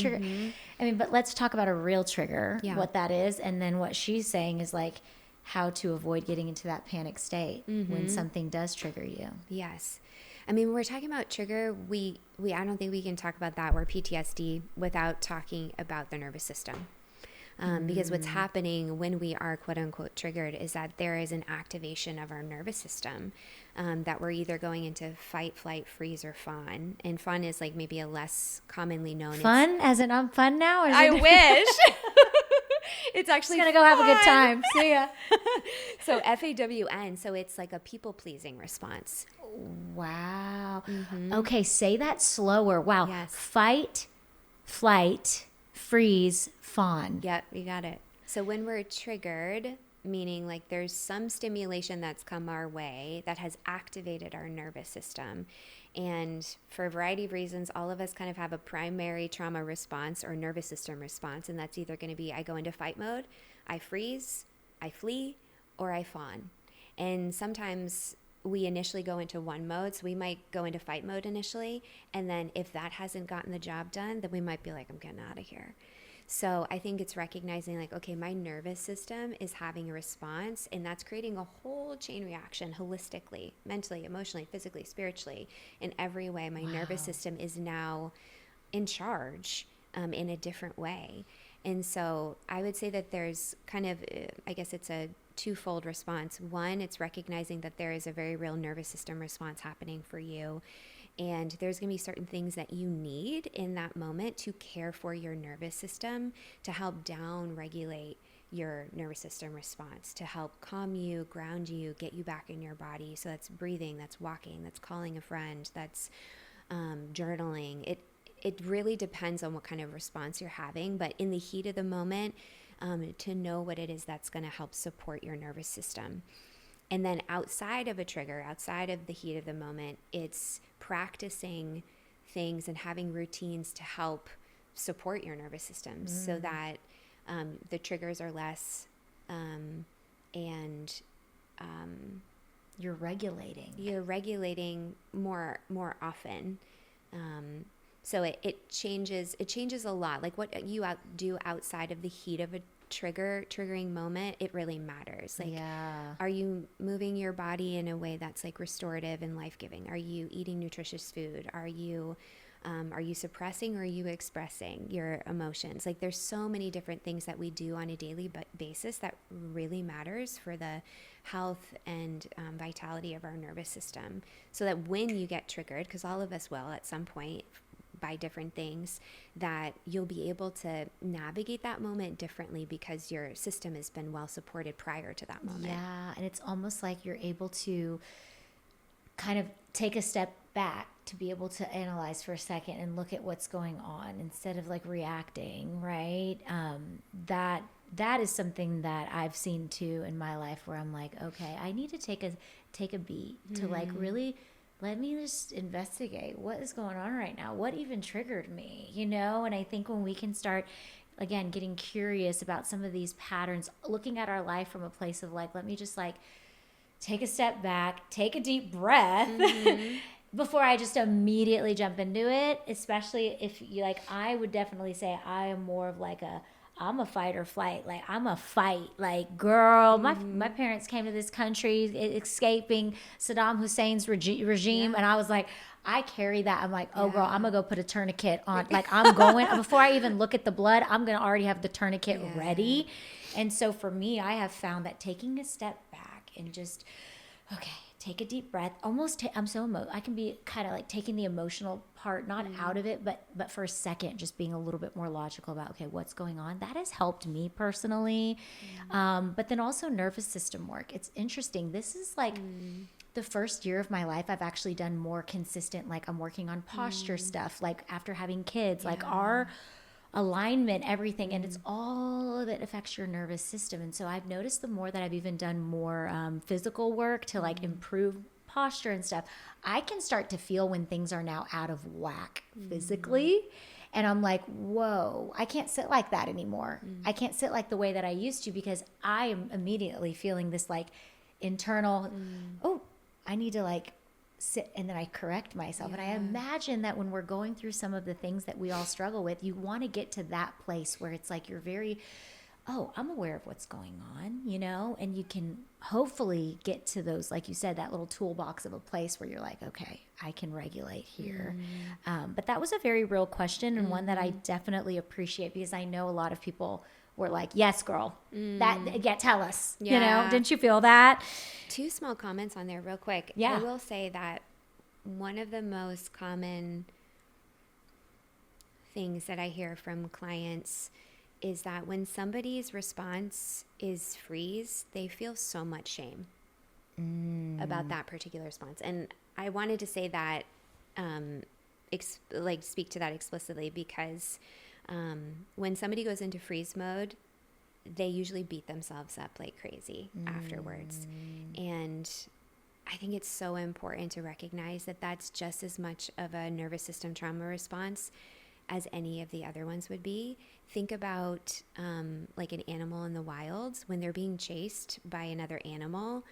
I mean, but let's talk about a real trigger, what that is. And then what she's saying is like how to avoid getting into that panic state when something does trigger you. Yes. I mean, when we're talking about trigger, I don't think we can talk about that or PTSD without talking about the nervous system. Because what's happening when we are quote unquote triggered is that there is an activation of our nervous system, that we're either going into fight, flight, freeze, or fawn. And fawn is like maybe a less commonly known. Fun? As in I'm fun now? Or I wish. It's actually going to go have a good time. See ya. So FAWN. So it's like a people pleasing response. Wow. Okay. Say that slower. Wow. Yes. Fight, flight, freeze, fawn. Yep, you got it. So when we're triggered, meaning like there's some stimulation that's come our way that has activated our nervous system. And for a variety of reasons, all of us kind of have a primary trauma response or nervous system response. And that's either going to be I go into fight mode, I freeze, I flee, or I fawn. And sometimes we initially go into one mode. So we might go into fight mode initially. And then if that hasn't gotten the job done, then we might be like, I'm getting out of here. So I think it's recognizing like, okay, my nervous system is having a response, and that's creating a whole chain reaction holistically, mentally, emotionally, physically, spiritually, in every way. My nervous system is now in charge in a different way. And so I would say that there's kind of, I guess it's a twofold response. One, it's recognizing that there is a very real nervous system response happening for you. And there's going to be certain things that you need in that moment to care for your nervous system, to help down regulate your nervous system response, to help calm you, ground you, get you back in your body. So that's breathing, that's walking, that's calling a friend, that's journaling. It really depends on what kind of response you're having, but in the heat of the moment, to know what it is that's going to help support your nervous system. And then outside of a trigger, outside of the heat of the moment, it's practicing things and having routines to help support your nervous system so that the triggers are less and You're regulating. you're regulating more often. So it changes a lot. Like what you do outside of the heat of a triggering moment, it really matters. Like, Yeah. are you moving your body in a way that's like restorative and life-giving? Are you eating nutritious food? Are you suppressing or are you expressing your emotions? Like there's so many different things that we do on a daily basis that really matters for the health and vitality of our nervous system. So that when you get triggered, because all of us will at some point by different things, that you'll be able to navigate that moment differently because your system has been well supported prior to that moment. Yeah, and it's almost like you're able to kind of take a step back to be able to analyze for a second and look at what's going on instead of like reacting, right? That is something that I've seen too in my life where I'm like, okay, I need to take a beat to like really let me just investigate what is going on right now. What even triggered me, you know? And I think when we can start, again, getting curious about some of these patterns, looking at our life from a place of like, let me just like take a step back, take a deep breath before I just immediately jump into it. Especially if you like, I would definitely say I am more of like I'm a fight or flight. Like I'm a fight. Like girl, my parents came to this country escaping Saddam Hussein's regime, and I was like, I carry that. I'm like, oh girl, I'm gonna go put a tourniquet on. Like I'm going before I even look at the blood. I'm gonna already have the tourniquet ready. And so for me, I have found that taking a step back and just take a deep breath. I'm so I can be kind of like taking the emotional part, not out of it, but for a second, just being a little bit more logical about, okay, what's going on? That has helped me personally. But then also nervous system work. It's interesting. This is like the first year of my life I've actually done more consistent, like I'm working on posture stuff, like after having kids, like our alignment, everything, and it's all of it affects your nervous system. And so I've noticed the more that I've even done more physical work to like improve posture and stuff, I can start to feel when things are now out of whack physically. And I'm like, whoa, I can't sit like that anymore. I can't sit like the way that I used to because I am immediately feeling this like internal, oh, I need to like sit, and then I correct myself. And I imagine that when we're going through some of the things that we all struggle with, you want to get to that place where it's like you're very, I'm aware of what's going on, you know, and you can hopefully get to those, like you said, that little toolbox of a place where you're like, okay, I can regulate here. But that was a very real question and one that I definitely appreciate because I know a lot of people were like, yes, girl, tell us, you know, didn't you feel that? 2 small comments on there real quick. Yeah. I will say that one of the most common things that I hear from clients is that when somebody's response is freeze, they feel so much shame about that particular response. And I wanted to say that, speak to that explicitly because when somebody goes into freeze mode, they usually beat themselves up like crazy afterwards. And I think it's so important to recognize that that's just as much of a nervous system trauma response as any of the other ones would be. Think about like an animal in the wild. When they're being chased by another animal,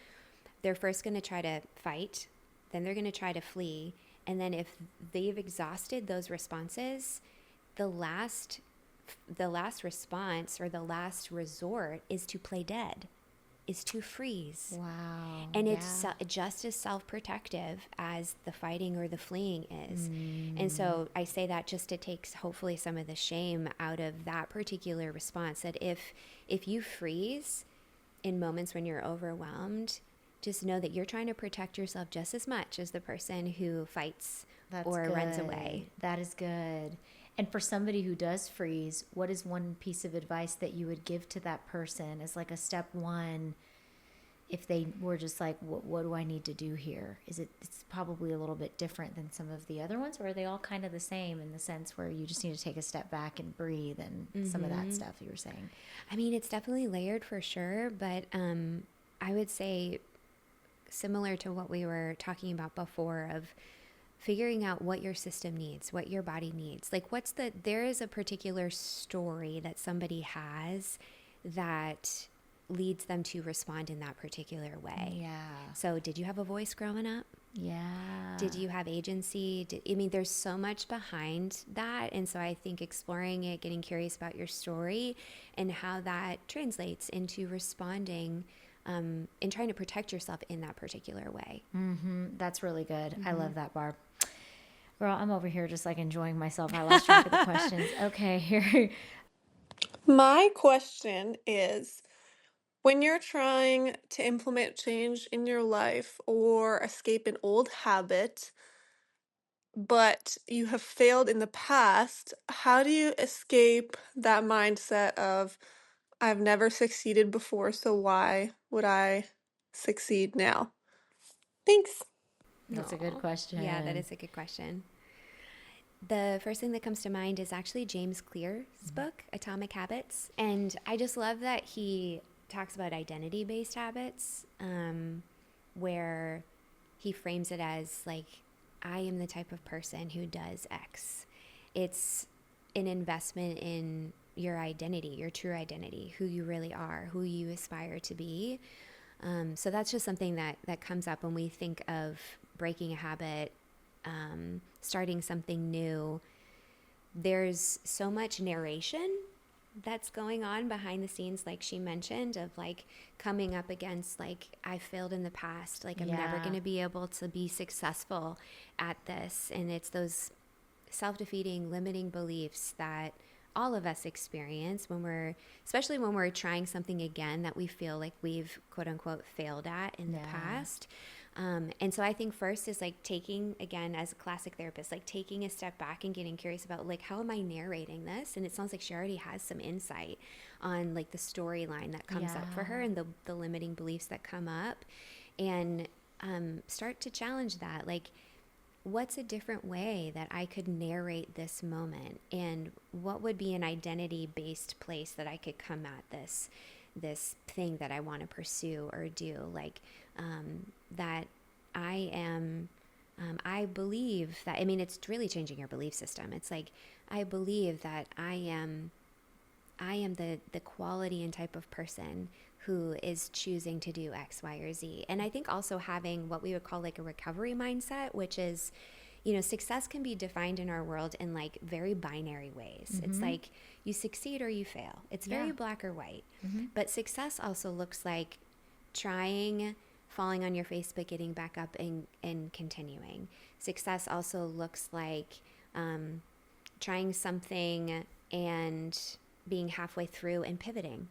they're first going to try to fight, then they're going to try to flee. And then if they've exhausted those responses, the last response or the last resort is to play dead. is to freeze. Wow. And it's Yeah. just as self-protective as the fighting or the fleeing is. And so I say that just to take hopefully some of the shame out of that particular response, that if you freeze in moments when you're overwhelmed, just know that you're trying to protect yourself just as much as the person who fights That's or good. runs away. That is good. And for somebody who does freeze, what is one piece of advice that you would give to that person as like a step one if they were just like, what do I need to do here? It's probably a little bit different than some of the other ones, or are they all kind of the same in the sense where you just need to take a step back and breathe and some of that stuff you were saying? I mean, it's definitely layered for sure, but I would say similar to what we were talking about before of figuring out what your system needs, what your body needs. Like there is a particular story that somebody has that leads them to respond in that particular way. Yeah. So did you have a voice growing up? Yeah. Did you have agency? I mean, there's so much behind that. And so I think exploring it, getting curious about your story and how that translates into responding and trying to protect yourself in that particular way. That's really good. I love that, Barb. Girl, I'm over here just like enjoying myself. I lost track of the questions. Okay, here. My question is, when you're trying to implement change in your life or escape an old habit, but you have failed in the past, how do you escape that mindset of, I've never succeeded before, so why would I succeed now? Thanks. That's a good Aw. question. Yeah, that is a good question. The first thing that comes to mind is actually James Clear's book, Atomic Habits. And I just love that he talks about identity-based habits, where he frames it as like, I am the type of person who does X. It's an investment in your identity, your true identity, who you really are, who you aspire to be. So that's just something that comes up when we think of breaking a habit, starting something new. There's so much narration that's going on behind the scenes, like she mentioned, of like coming up against like, I failed in the past, like I'm never going to be able to be successful at this. And it's those self-defeating, limiting beliefs that all of us experience especially when we're trying something again that we feel like we've quote unquote failed at in the past. And so I think first is like taking, again, as a classic therapist, like taking a step back and getting curious about like, how am I narrating this? And it sounds like she already has some insight on like the storyline that comes up for her and the limiting beliefs that come up, and start to challenge that. Like, what's a different way that I could narrate this moment? And what would be an identity-based place that I could come at this thing that I want to pursue or do? Like, that I am, I believe that, I mean, it's really changing your belief system. It's like, I believe that I am the quality and type of person who is choosing to do X, Y, or Z. And I think also having what we would call like a recovery mindset, which is, success can be defined in our world in like very binary ways. It's like you succeed or you fail. It's very black or white. But success also looks like trying, falling on your face, but getting back up and continuing. Success also looks like trying something and being halfway through and pivoting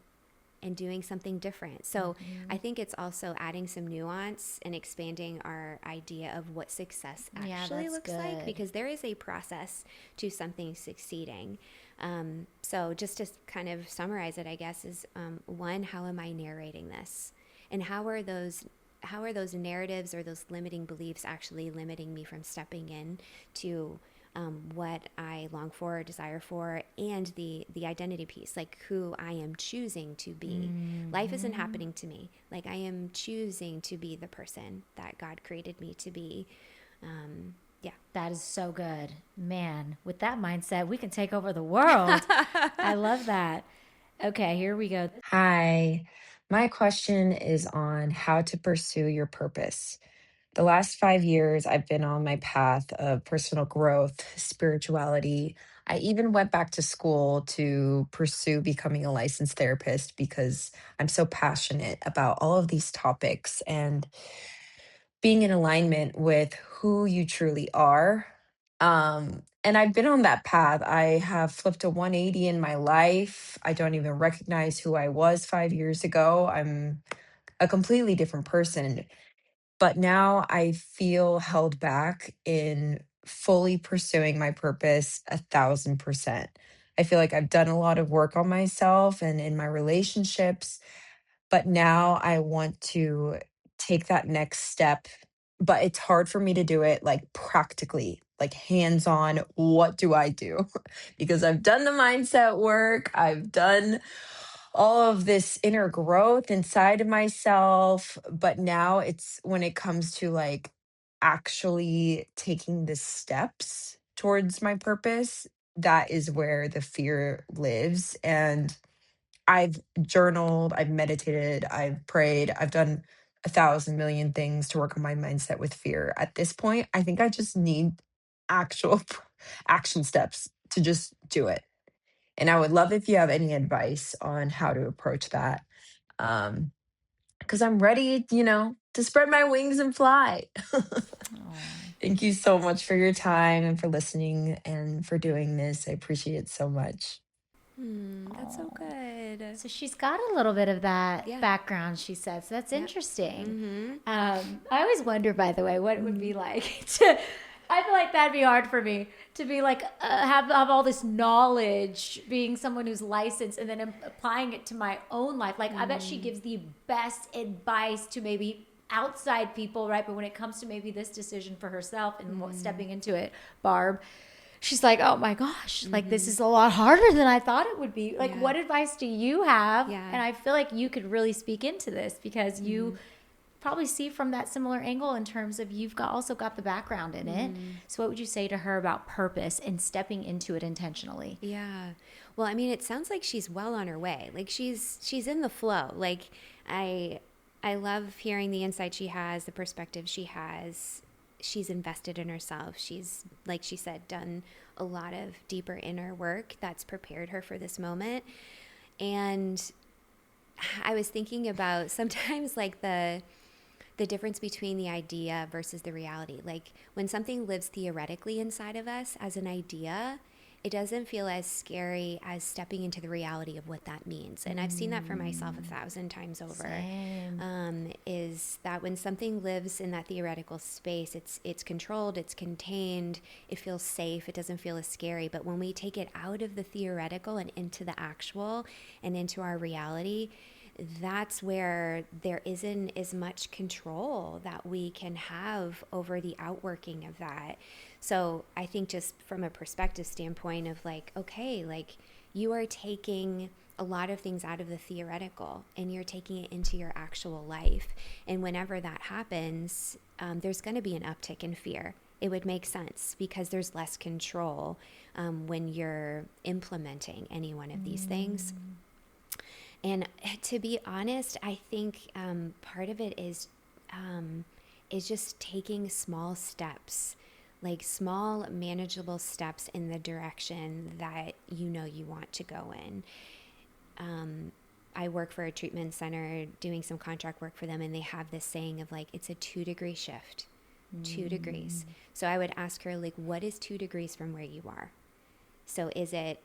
and doing something different. So I think it's also adding some nuance and expanding our idea of what success actually looks like, because there is a process to something succeeding. So just to kind of summarize it, I guess, is one, how am I narrating this? And how are those narratives or those limiting beliefs actually limiting me from stepping in to what I long for, desire for, and the identity piece, like who I am choosing to be. Life isn't happening to me. Like, I am choosing to be the person that God created me to be. That is so good. Man, with that mindset, we can take over the world. I love that. Okay, here we go. Hi. My question is on how to pursue your purpose. The last 5 years, I've been on my path of personal growth, spirituality. I even went back to school to pursue becoming a licensed therapist because I'm so passionate about all of these topics and being in alignment with who you truly are. And I've been on that path. I have flipped a 180 in my life. I don't even recognize who I was 5 years ago. I'm a completely different person. But now I feel held back in fully pursuing my purpose 1,000%. I feel like I've done a lot of work on myself and in my relationships, but now I want to take that next step. But it's hard for me to do it like practically, like hands on. What do I do? Because I've done the mindset work, I've done all of this inner growth inside of myself. But now it's when it comes to like actually taking the steps towards my purpose, that is where the fear lives. And I've journaled, I've meditated, I've prayed, I've done 1,000 million things to work on my mindset with fear. At this point, I think I just need actual action steps to just do it. And I would love if you have any advice on how to approach that. Um, because I'm ready, to spread my wings and fly. Thank you so much for your time and for listening and for doing this. I appreciate it so much. That's so good. So she's got a little bit of that Yeah. background, she said. So that's Yep. interesting. I always wonder, by the way, what it would be like to. I feel like that'd be hard for me to be like have all this knowledge, being someone who's licensed, and then applying it to my own life. Like I bet she gives the best advice to maybe outside people, right? But when it comes to maybe this decision for herself and stepping into it, Barb, she's like, oh my gosh, like this is a lot harder than I thought it would be. Like, Yeah. what advice do you have? Yeah. And I feel like you could really speak into this because you probably see from that similar angle in terms of you've also got the background in it. So what would you say to her about purpose and stepping into it intentionally? Yeah. Well, I mean, it sounds like she's well on her way. Like she's in the flow. Like I love hearing the insight she has, the perspective she has. She's invested in herself. She's, like she said, done a lot of deeper inner work that's prepared her for this moment. And I was thinking about sometimes like the difference between the idea versus the reality. Like when something lives theoretically inside of us as an idea, it doesn't feel as scary as stepping into the reality of what that means. And I've seen that for myself 1,000 times over. Is that when something lives in that theoretical space, it's controlled, it's contained, it feels safe, it doesn't feel as scary. But when we take it out of the theoretical and into the actual and into our reality, that's where there isn't as much control that we can have over the outworking of that. So I think just from a perspective standpoint of like, okay, like you are taking a lot of things out of the theoretical and you're taking it into your actual life. And whenever that happens, there's going to be an uptick in fear. It would make sense because there's less control when you're implementing any one of these things. And to be honest, I think part of it is just taking small steps, like small manageable steps in the direction that you know you want to go in. I work for a treatment center doing some contract work for them, and they have this saying of like, it's a 2-degree shift, 2 degrees. So I would ask her, like, what is 2 degrees from where you are? So is it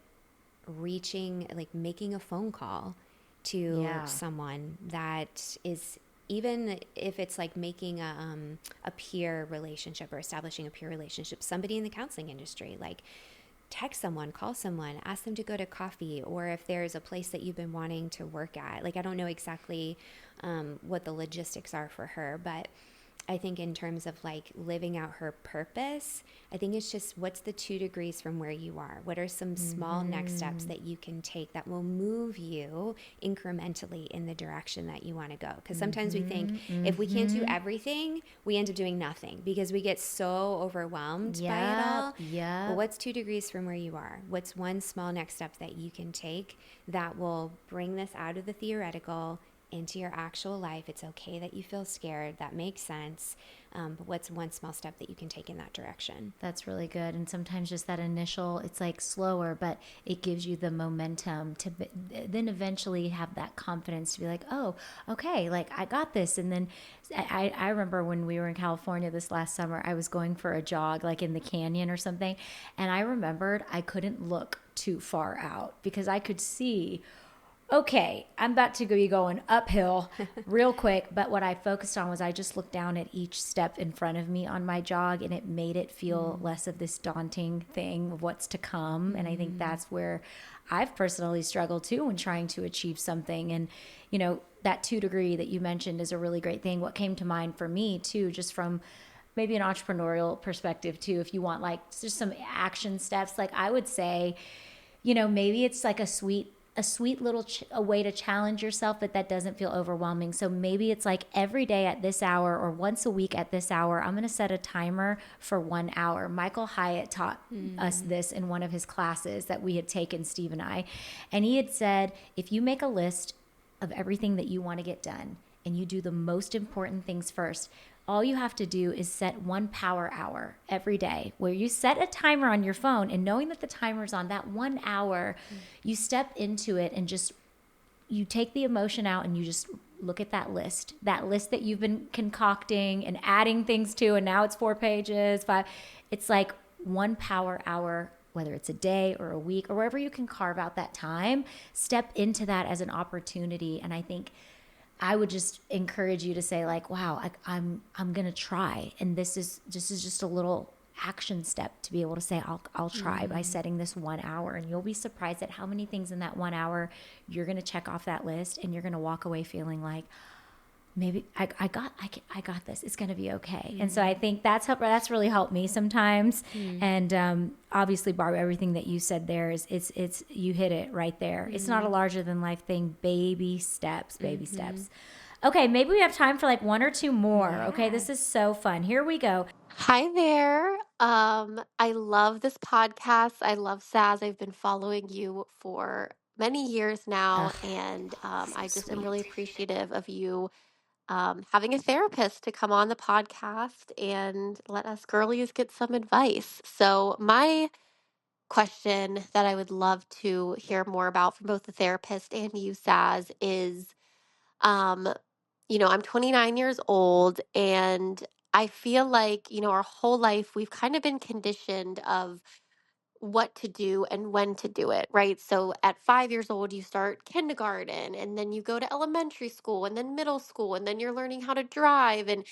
reaching, like making a phone call to someone that is, even if it's like making a peer relationship or establishing a peer relationship, somebody in the counseling industry, like text someone, call someone, ask them to go to coffee, or if there's a place that you've been wanting to work at. Like, I don't know exactly what the logistics are for her, but I think in terms of like living out her purpose, I think it's just what's the 2 degrees from where you are? What are some small next steps that you can take that will move you incrementally in the direction that you want to go? Because sometimes we think if we can't do everything, we end up doing nothing because we get so overwhelmed by it all. But what's 2 degrees from where you are? What's one small next step that you can take that will bring this out of the theoretical into your actual life. It's okay that you feel scared. That makes sense. But what's one small step that you can take in that direction? That's really good. And sometimes just that initial, it's like slower, but it gives you the momentum to then eventually have that confidence to be like, oh, okay, like I got this. And then I remember when we were in California this last summer, I was going for a jog like in the canyon or something. And I remembered I couldn't look too far out because I could see, okay, I'm about to be going uphill real quick. But what I focused on was I just looked down at each step in front of me on my jog, and it made it feel less of this daunting thing of what's to come. And I think that's where I've personally struggled too when trying to achieve something. And, that 2 degree that you mentioned is a really great thing. What came to mind for me too, just from maybe an entrepreneurial perspective too, if you want like just some action steps, like I would say, maybe it's like a sweet little a way to challenge yourself, but that doesn't feel overwhelming. So maybe it's like every day at this hour or once a week at this hour, I'm going to set a timer for 1 hour. Michael Hyatt taught us this in one of his classes that we had taken, Steve and I. And he had said, if you make a list of everything that you want to get done and you do the most important things first, all you have to do is set 1 power hour every day where you set a timer on your phone, and knowing that the timer's on that 1 hour, you step into it and just you take the emotion out and you just look at that list that you've been concocting and adding things to, and now it's 4 pages, 5. It's like 1 power hour, whether it's a day or a week or wherever you can carve out that time, step into that as an opportunity. And I think I would just encourage you to say like, wow, I'm going to try. And this is just a little action step to be able to say, I'll try by setting this 1 hour, and you'll be surprised at how many things in that 1 hour you're going to check off that list, and you're going to walk away feeling like, maybe I got this. It's going to be okay. And so I think that's really helped me sometimes. And obviously, Barb, everything that you said there it's you hit it right there. It's not a larger than life thing. Baby steps, baby steps. Okay, maybe we have time for like one or two more. Yeah. Okay, this is so fun. Here we go. Hi there. I love this podcast. I love Saz. I've been following you for many years now, Ugh, and so I just am really sweet. appreciative of you having a therapist to come on the podcast and let us girlies get some advice. So, my question that I would love to hear more about from both the therapist and you, Saz, is um, I'm 29 years old, and I feel like, our whole life we've kind of been conditioned of what to do and when to do it, right? So at 5 years old, you start kindergarten, and then you go to elementary school, and then middle school, and then you're learning how to drive. And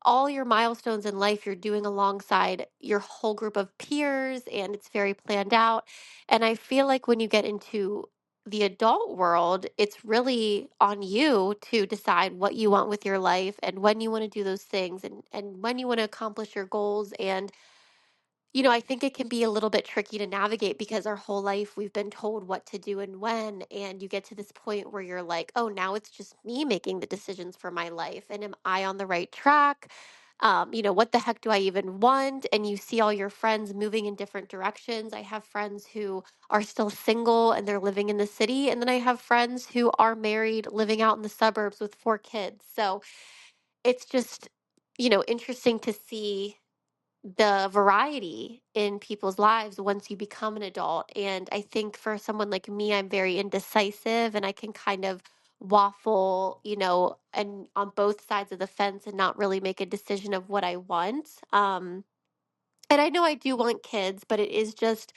all your milestones in life you're doing alongside your whole group of peers, and it's very planned out. And I feel like when you get into the adult world, it's really on you to decide what you want with your life and when you want to do those things, and when you want to accomplish your goals. And I think it can be a little bit tricky to navigate because our whole life we've been told what to do and when. And you get to this point where you're like, oh, now it's just me making the decisions for my life. And am I on the right track? What the heck do I even want? And you see all your friends moving in different directions. I have friends who are still single and they're living in the city. And then I have friends who are married, living out in the suburbs with 4 kids. So it's just, interesting to see the variety in people's lives once you become an adult. And I think for someone like me, I'm very indecisive and I can kind of waffle, and on both sides of the fence and not really make a decision of what I want. And I know I do want kids, but it is just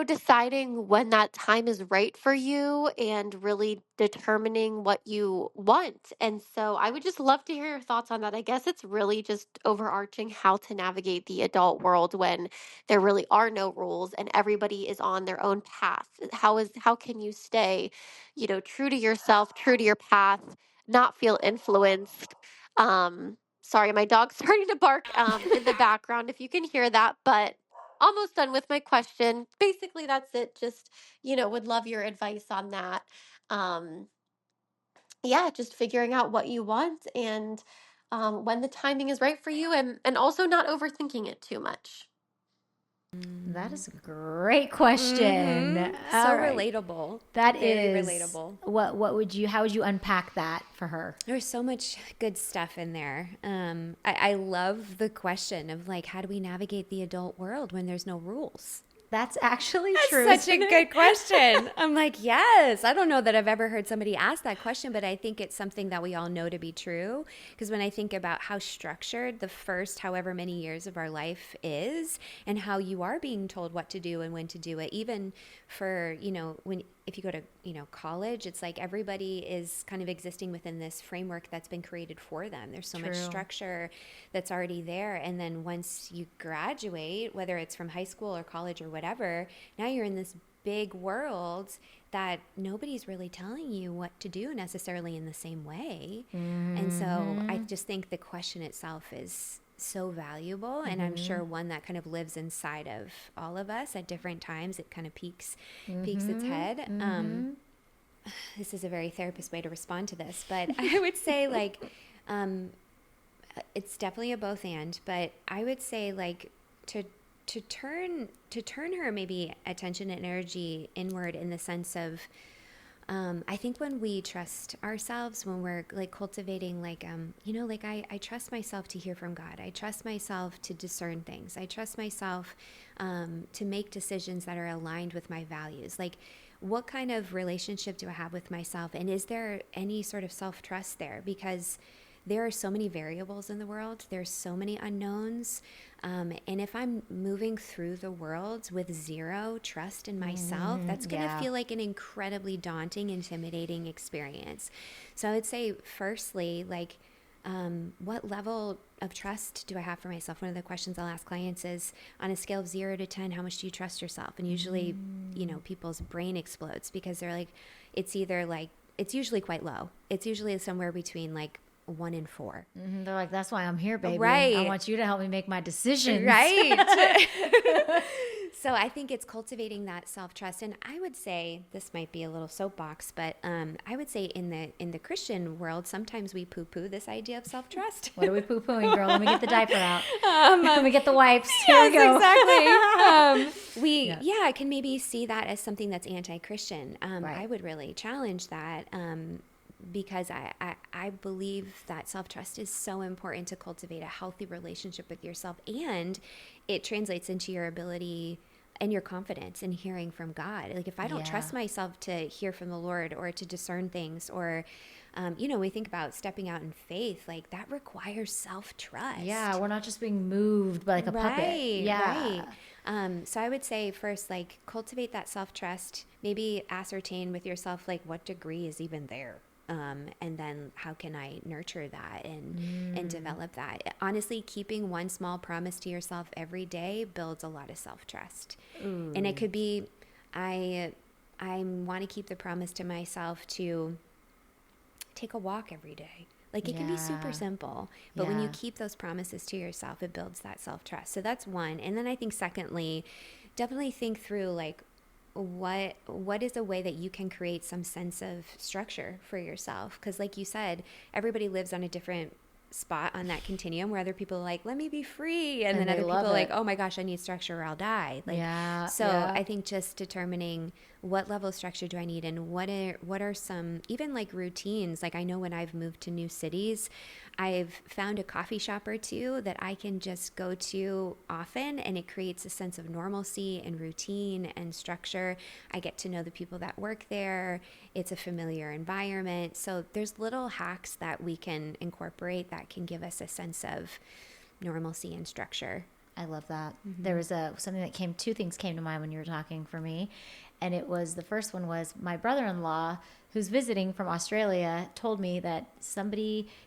deciding when that time is right for you and really determining what you want. And so I would just love to hear your thoughts on that. I guess it's really just overarching how to navigate the adult world when there really are no rules and everybody is on their own path. How can you stay, true to yourself, true to your path, not feel influenced? Sorry, my dog's starting to bark in the background if you can hear that, but almost done with my question. Basically, that's it. Just, would love your advice on that. Um, yeah, just figuring out what you want and when the timing is right for you, and also not overthinking it too much. That is a great question. So All right. relatable. That Very is relatable. how would you unpack that for her? There's so much good stuff in there. I love the question of like, how do we navigate the adult world when there's no rules? That's actually That's true. such a good question. I'm like, yes. I don't know that I've ever heard somebody ask that question, but I think it's something that we all know to be true. Because when I think about how structured the first however many years of our life is, and how you are being told what to do and when to do it, even for, if you go to, college, it's like everybody is kind of existing within this framework that's been created for them. There's so much structure that's already there. And then once you graduate, whether it's from high school or college or whatever, now you're in this big world that nobody's really telling you what to do necessarily in the same way. And so I just think the question itself is so valuable, and I'm sure one that kind of lives inside of all of us at different times. It kind of peeks its head. This is a very therapist way to respond to this, but I would say like it's definitely a both and, but I would say like to turn her maybe attention and energy inward in the sense of I think when we trust ourselves, when we're like cultivating like like I trust myself to hear from God. I trust myself to discern things. I trust myself to make decisions that are aligned with my values. Like, what kind of relationship do I have with myself? And is there any sort of self-trust there? Because there are so many variables in the world. There's so many unknowns. And if I'm moving through the world with zero trust in myself, that's going to feel like an incredibly daunting, intimidating experience. So I would say, firstly, like, what level of trust do I have for myself? One of the questions I'll ask clients is, on a scale of 0 to 10, how much do you trust yourself? And usually, people's brain explodes because they're like, it's usually quite low. It's usually somewhere between like 1 and 4. They're like, that's why I'm here, baby. Right. I want you to help me make my decisions. Right. So I think it's cultivating that self-trust. And I would say, this might be a little soapbox, but I would say in the Christian world, sometimes we poo-poo this idea of self-trust. What are we poo-pooing, girl? Let me get the diaper out. Let me get the wipes. Here we go. Exactly. I can maybe see that as something that's anti-Christian. Right. I would really challenge that. Because I believe that self-trust is so important to cultivate a healthy relationship with yourself, and it translates into your ability and your confidence in hearing from God. Like, if I don't trust myself to hear from the Lord or to discern things, or we think about stepping out in faith, like that requires self-trust. Yeah, we're not just being moved by like a puppet. Yeah. Right. So I would say first, like, cultivate that self-trust, maybe ascertain with yourself, like, what degree is even there. And then how can I nurture that and develop that? Honestly, keeping one small promise to yourself every day builds a lot of self-trust. And it could be, I want to keep the promise to myself to take a walk every day. Like, it can be super simple, but when you keep those promises to yourself, it builds that self-trust. So that's one. And then I think secondly, definitely think through like, what is a way that you can create some sense of structure for yourself? Because like you said, everybody lives on a different spot on that continuum, where other people are like, let me be free, and then other people are like, oh my gosh, I need structure or I'll die. Like, I think just determining what level of structure do I need, and what are some even like routines. Like, I know when I've moved to new cities, I've found a coffee shop or two that I can just go to often, and it creates a sense of normalcy and routine and structure. I get to know the people that work there. It's a familiar environment. So there's little hacks that we can incorporate that can give us a sense of normalcy and structure. I love that. There was two things came to mind when you were talking for me. And it was, the first one was my brother-in-law, who's visiting from Australia, told me that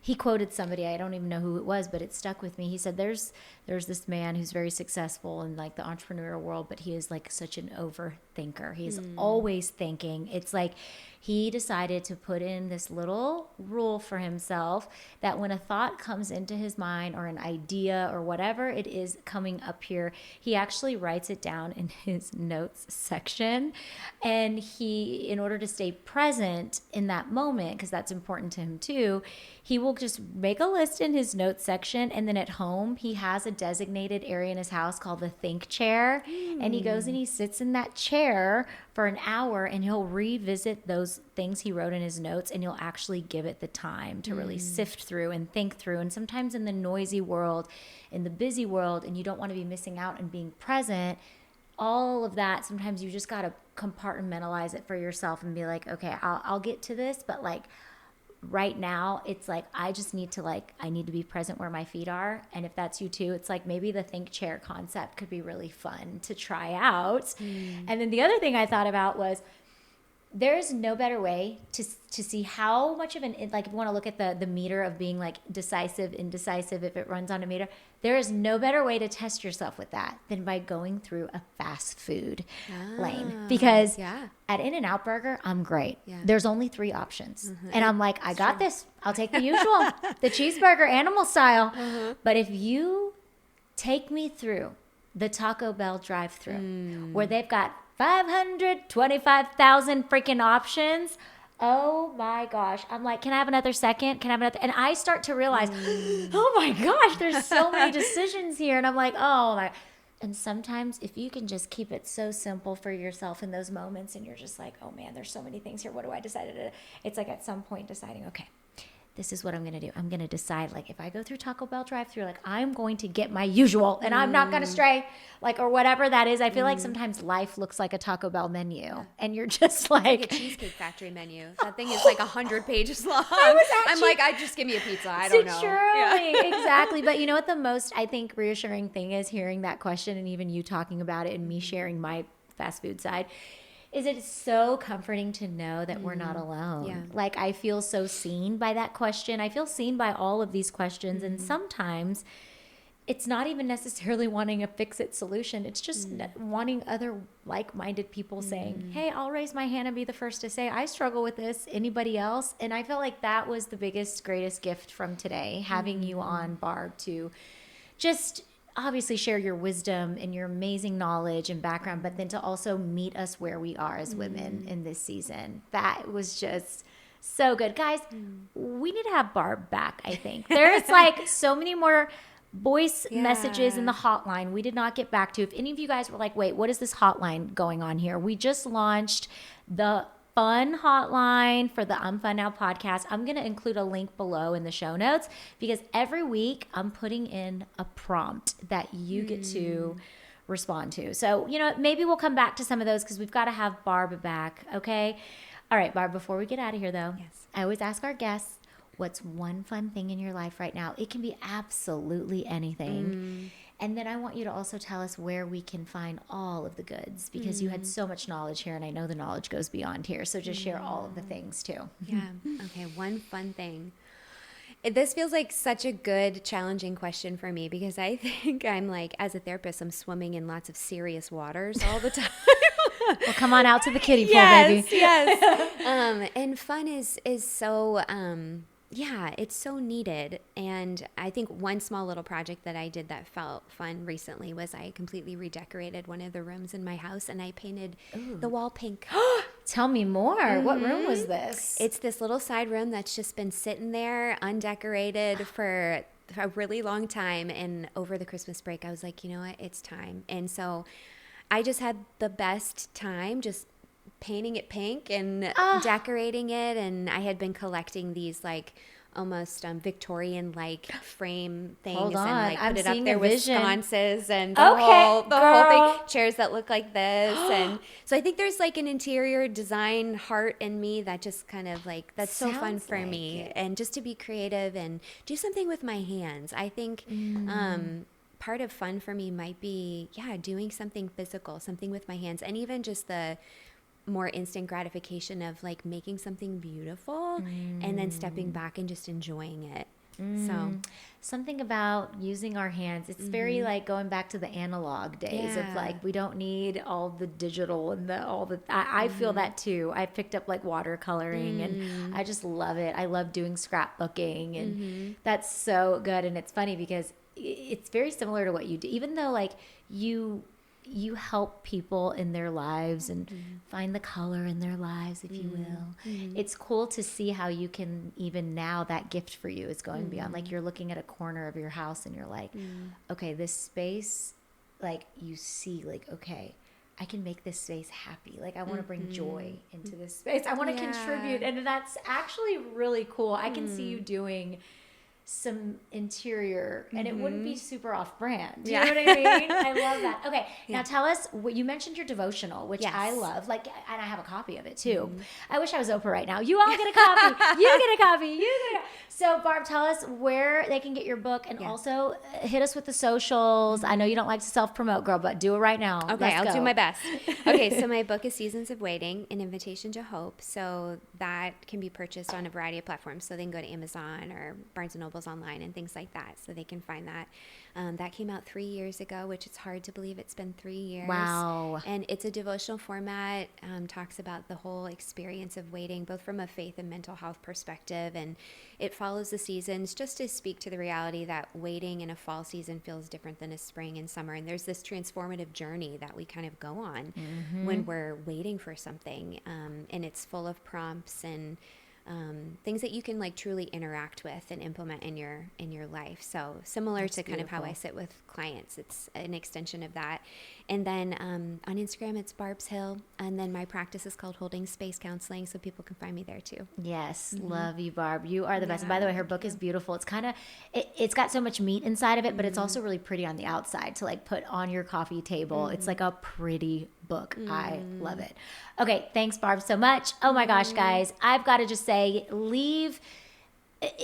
he quoted somebody, I don't even know who it was, but it stuck with me. He said, there's this man who's very successful in like the entrepreneurial world, but he is like such an overthinker. He's always thinking. It's like he decided to put in this little rule for himself that when a thought comes into his mind, or an idea or whatever it is coming up here, he actually writes it down in his notes section. And he, in order to stay present present in that moment, because that's important to him too, he will just make a list in his notes section. And then at home, he has a designated area in his house called the think chair. And he goes and he sits in that chair for an hour, and he'll revisit those things he wrote in his notes, and he'll actually give it the time to really sift through and think through. And sometimes in the noisy world, in the busy world, and you don't want to be missing out and being present, all of that, sometimes you just got to compartmentalize it for yourself and be like, okay, I'll get to this, but like right now it's like I just need to I need to be present where my feet are. And if that's you too, it's like maybe the think chair concept could be really fun to try out. And then the other thing I thought about was there's no better way to see how much of an, like if you want to look at the meter of being like decisive, indecisive, if it runs on a meter, there is no better way to test yourself with that than by going through a fast food lane. Because at In-N-Out Burger, I'm great. There's only 3 options. And I'm like, I got this. I'll take the usual, the cheeseburger, animal style. But if you take me through the Taco Bell drive-thru where they've got 525,000 freaking options. Oh my gosh. I'm like, can I have another second? Can I have another? And I start to realize, oh my gosh, there's so many decisions here. And I'm like, oh my. And sometimes if you can just keep it so simple for yourself in those moments, and you're just like, oh man, there's so many things here. What do I decide? It's like at some point deciding, okay, this is what I'm going to do. I'm going to decide, like, if I go through Taco Bell drive-thru, like, I'm going to get my usual, and I'm not going to stray, like, or whatever that is. I feel like sometimes life looks like a Taco Bell menu, and you're just like a Cheesecake Factory menu. That thing is like 100 pages long. I'm like, I just give me a pizza. I don't know. Truly, exactly. But you know what the most, I think, reassuring thing is hearing that question, and even you talking about it and me sharing my fast food side, is it's so comforting to know that we're not alone. Like, I feel so seen by that question. I feel seen by all of these questions. And sometimes it's not even necessarily wanting a fix-it solution. It's just wanting other like-minded people saying, hey, I'll raise my hand and be the first to say, I struggle with this. Anybody else? And I feel like that was the biggest, greatest gift from today, having you on, Barb, to just obviously share your wisdom and your amazing knowledge and background, but then to also meet us where we are as women in this season. That was just so good. Guys, we need to have Barb back, I think. There's like so many more voice messages in the hotline we did not get back to. If any of you guys were like, wait, what is this hotline going on here? We just launched the fun hotline for the I'm Fun Now podcast. I'm going to include a link below in the show notes, because every week I'm putting in a prompt that you get to respond to. So, you know, maybe we'll come back to some of those, because we've got to have Barb back. Okay. All right, Barb, before we get out of here though, I always ask our guests, what's one fun thing in your life right now? It can be absolutely anything. And then I want you to also tell us where we can find all of the goods, because you had so much knowledge here, and I know the knowledge goes beyond here. So just share all of the things too. Okay, one fun thing. This feels like such a good, challenging question for me, because I think I'm like, as a therapist, I'm swimming in lots of serious waters all the time. Well, come on out to the kiddie pool, baby. Yes. And fun is so... it's so needed. And I think one small little project that I did that felt fun recently was I completely redecorated one of the rooms in my house, and I painted the wall pink. Tell me more. What room was this? It's this little side room that's just been sitting there undecorated for a really long time. And over the Christmas break, I was like, you know what? It's time. And so I just had the best time just painting it pink and decorating it. And I had been collecting these like almost Victorian like frame things. Hold on. And like I'm put it up seeing there a with vision. sconces and the Okay, whole thing, chairs that look like this. And so I think there's like an interior design heart in me that just kind of like, that's so fun Sounds for like me. it. And just to be creative and do something with my hands. I think part of fun for me might be doing something physical, something with my hands, and even just the more instant gratification of like making something beautiful and then stepping back and just enjoying it. So something about using our hands, it's very like going back to the analog days of like, we don't need all the digital and I feel that too. I picked up like watercoloring and I just love it. I love doing scrapbooking, and that's so good. And it's funny because it's very similar to what you do, even though like you you help people in their lives and find the color in their lives, if you will. It's cool to see how you can, even now, that gift for you is going beyond. Like, you're looking at a corner of your house and you're like, okay, this space, like, you see, like, okay, I can make this space happy. Like, I want to bring joy into this space. I want to contribute. And that's actually really cool. I can see you doing some interior, and it wouldn't be super off brand. You know what I mean? I love that. Okay, now tell us, what you mentioned your devotional, which I love, like, and I have a copy of it too. I wish I was Oprah right now. You all get a copy. You get a copy. You get a So Barb, tell us where they can get your book, and also hit us with the socials. I know you don't like to self-promote, girl, but do it right now. Okay, I'll do my best. Okay, so my book is Seasons of Waiting, An Invitation to Hope. So that can be purchased on a variety of platforms. So they can go to Amazon or Barnes & Noble online and things like that, so they can find that. That came out 3 years ago, which it's hard to believe it's been 3 years. Wow. And it's a devotional format, talks about the whole experience of waiting, both from a faith and mental health perspective, and it follows the seasons just to speak to the reality that waiting in a fall season feels different than a spring and summer, and there's this transformative journey that we kind of go on when we're waiting for something, and it's full of prompts and things that you can like truly interact with and implement in your life. So similar to kind of how I sit with clients, it's an extension of that. And then on Instagram, it's Barb's Hill. And then my practice is called Holding Space Counseling, so people can find me there too. Yes, love you, Barb. You are the best. And by the way, her book is beautiful. It's kind of, it's got so much meat inside of it, but it's also really pretty on the outside to like put on your coffee table. It's like a pretty book. I love it. Okay, thanks, Barb, so much. Oh my gosh, guys, I've got to just say, leave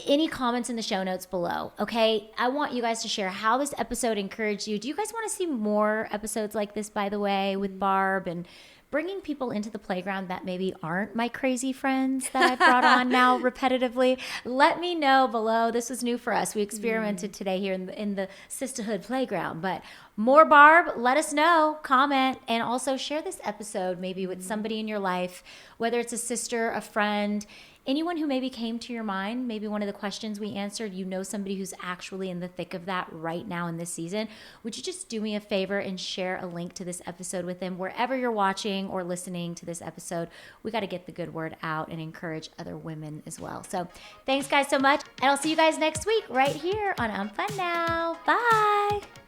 any comments in the show notes below, okay? I want you guys to share how this episode encouraged you. Do you guys want to see more episodes like this, by the way, with Barb and bringing people into the playground that maybe aren't my crazy friends that I've brought on now repetitively? Let me know below. This was new for us. We experimented today here in the sisterhood playground, but more Barb, let us know, comment, and also share this episode maybe with somebody in your life, whether it's a sister, a friend, anyone who maybe came to your mind, maybe one of the questions we answered, you know somebody who's actually in the thick of that right now in this season. Would you just do me a favor and share a link to this episode with them wherever you're watching or listening to this episode? We got to get the good word out and encourage other women as well. So thanks guys so much. And I'll see you guys next week right here on I'm Fun Now. Bye.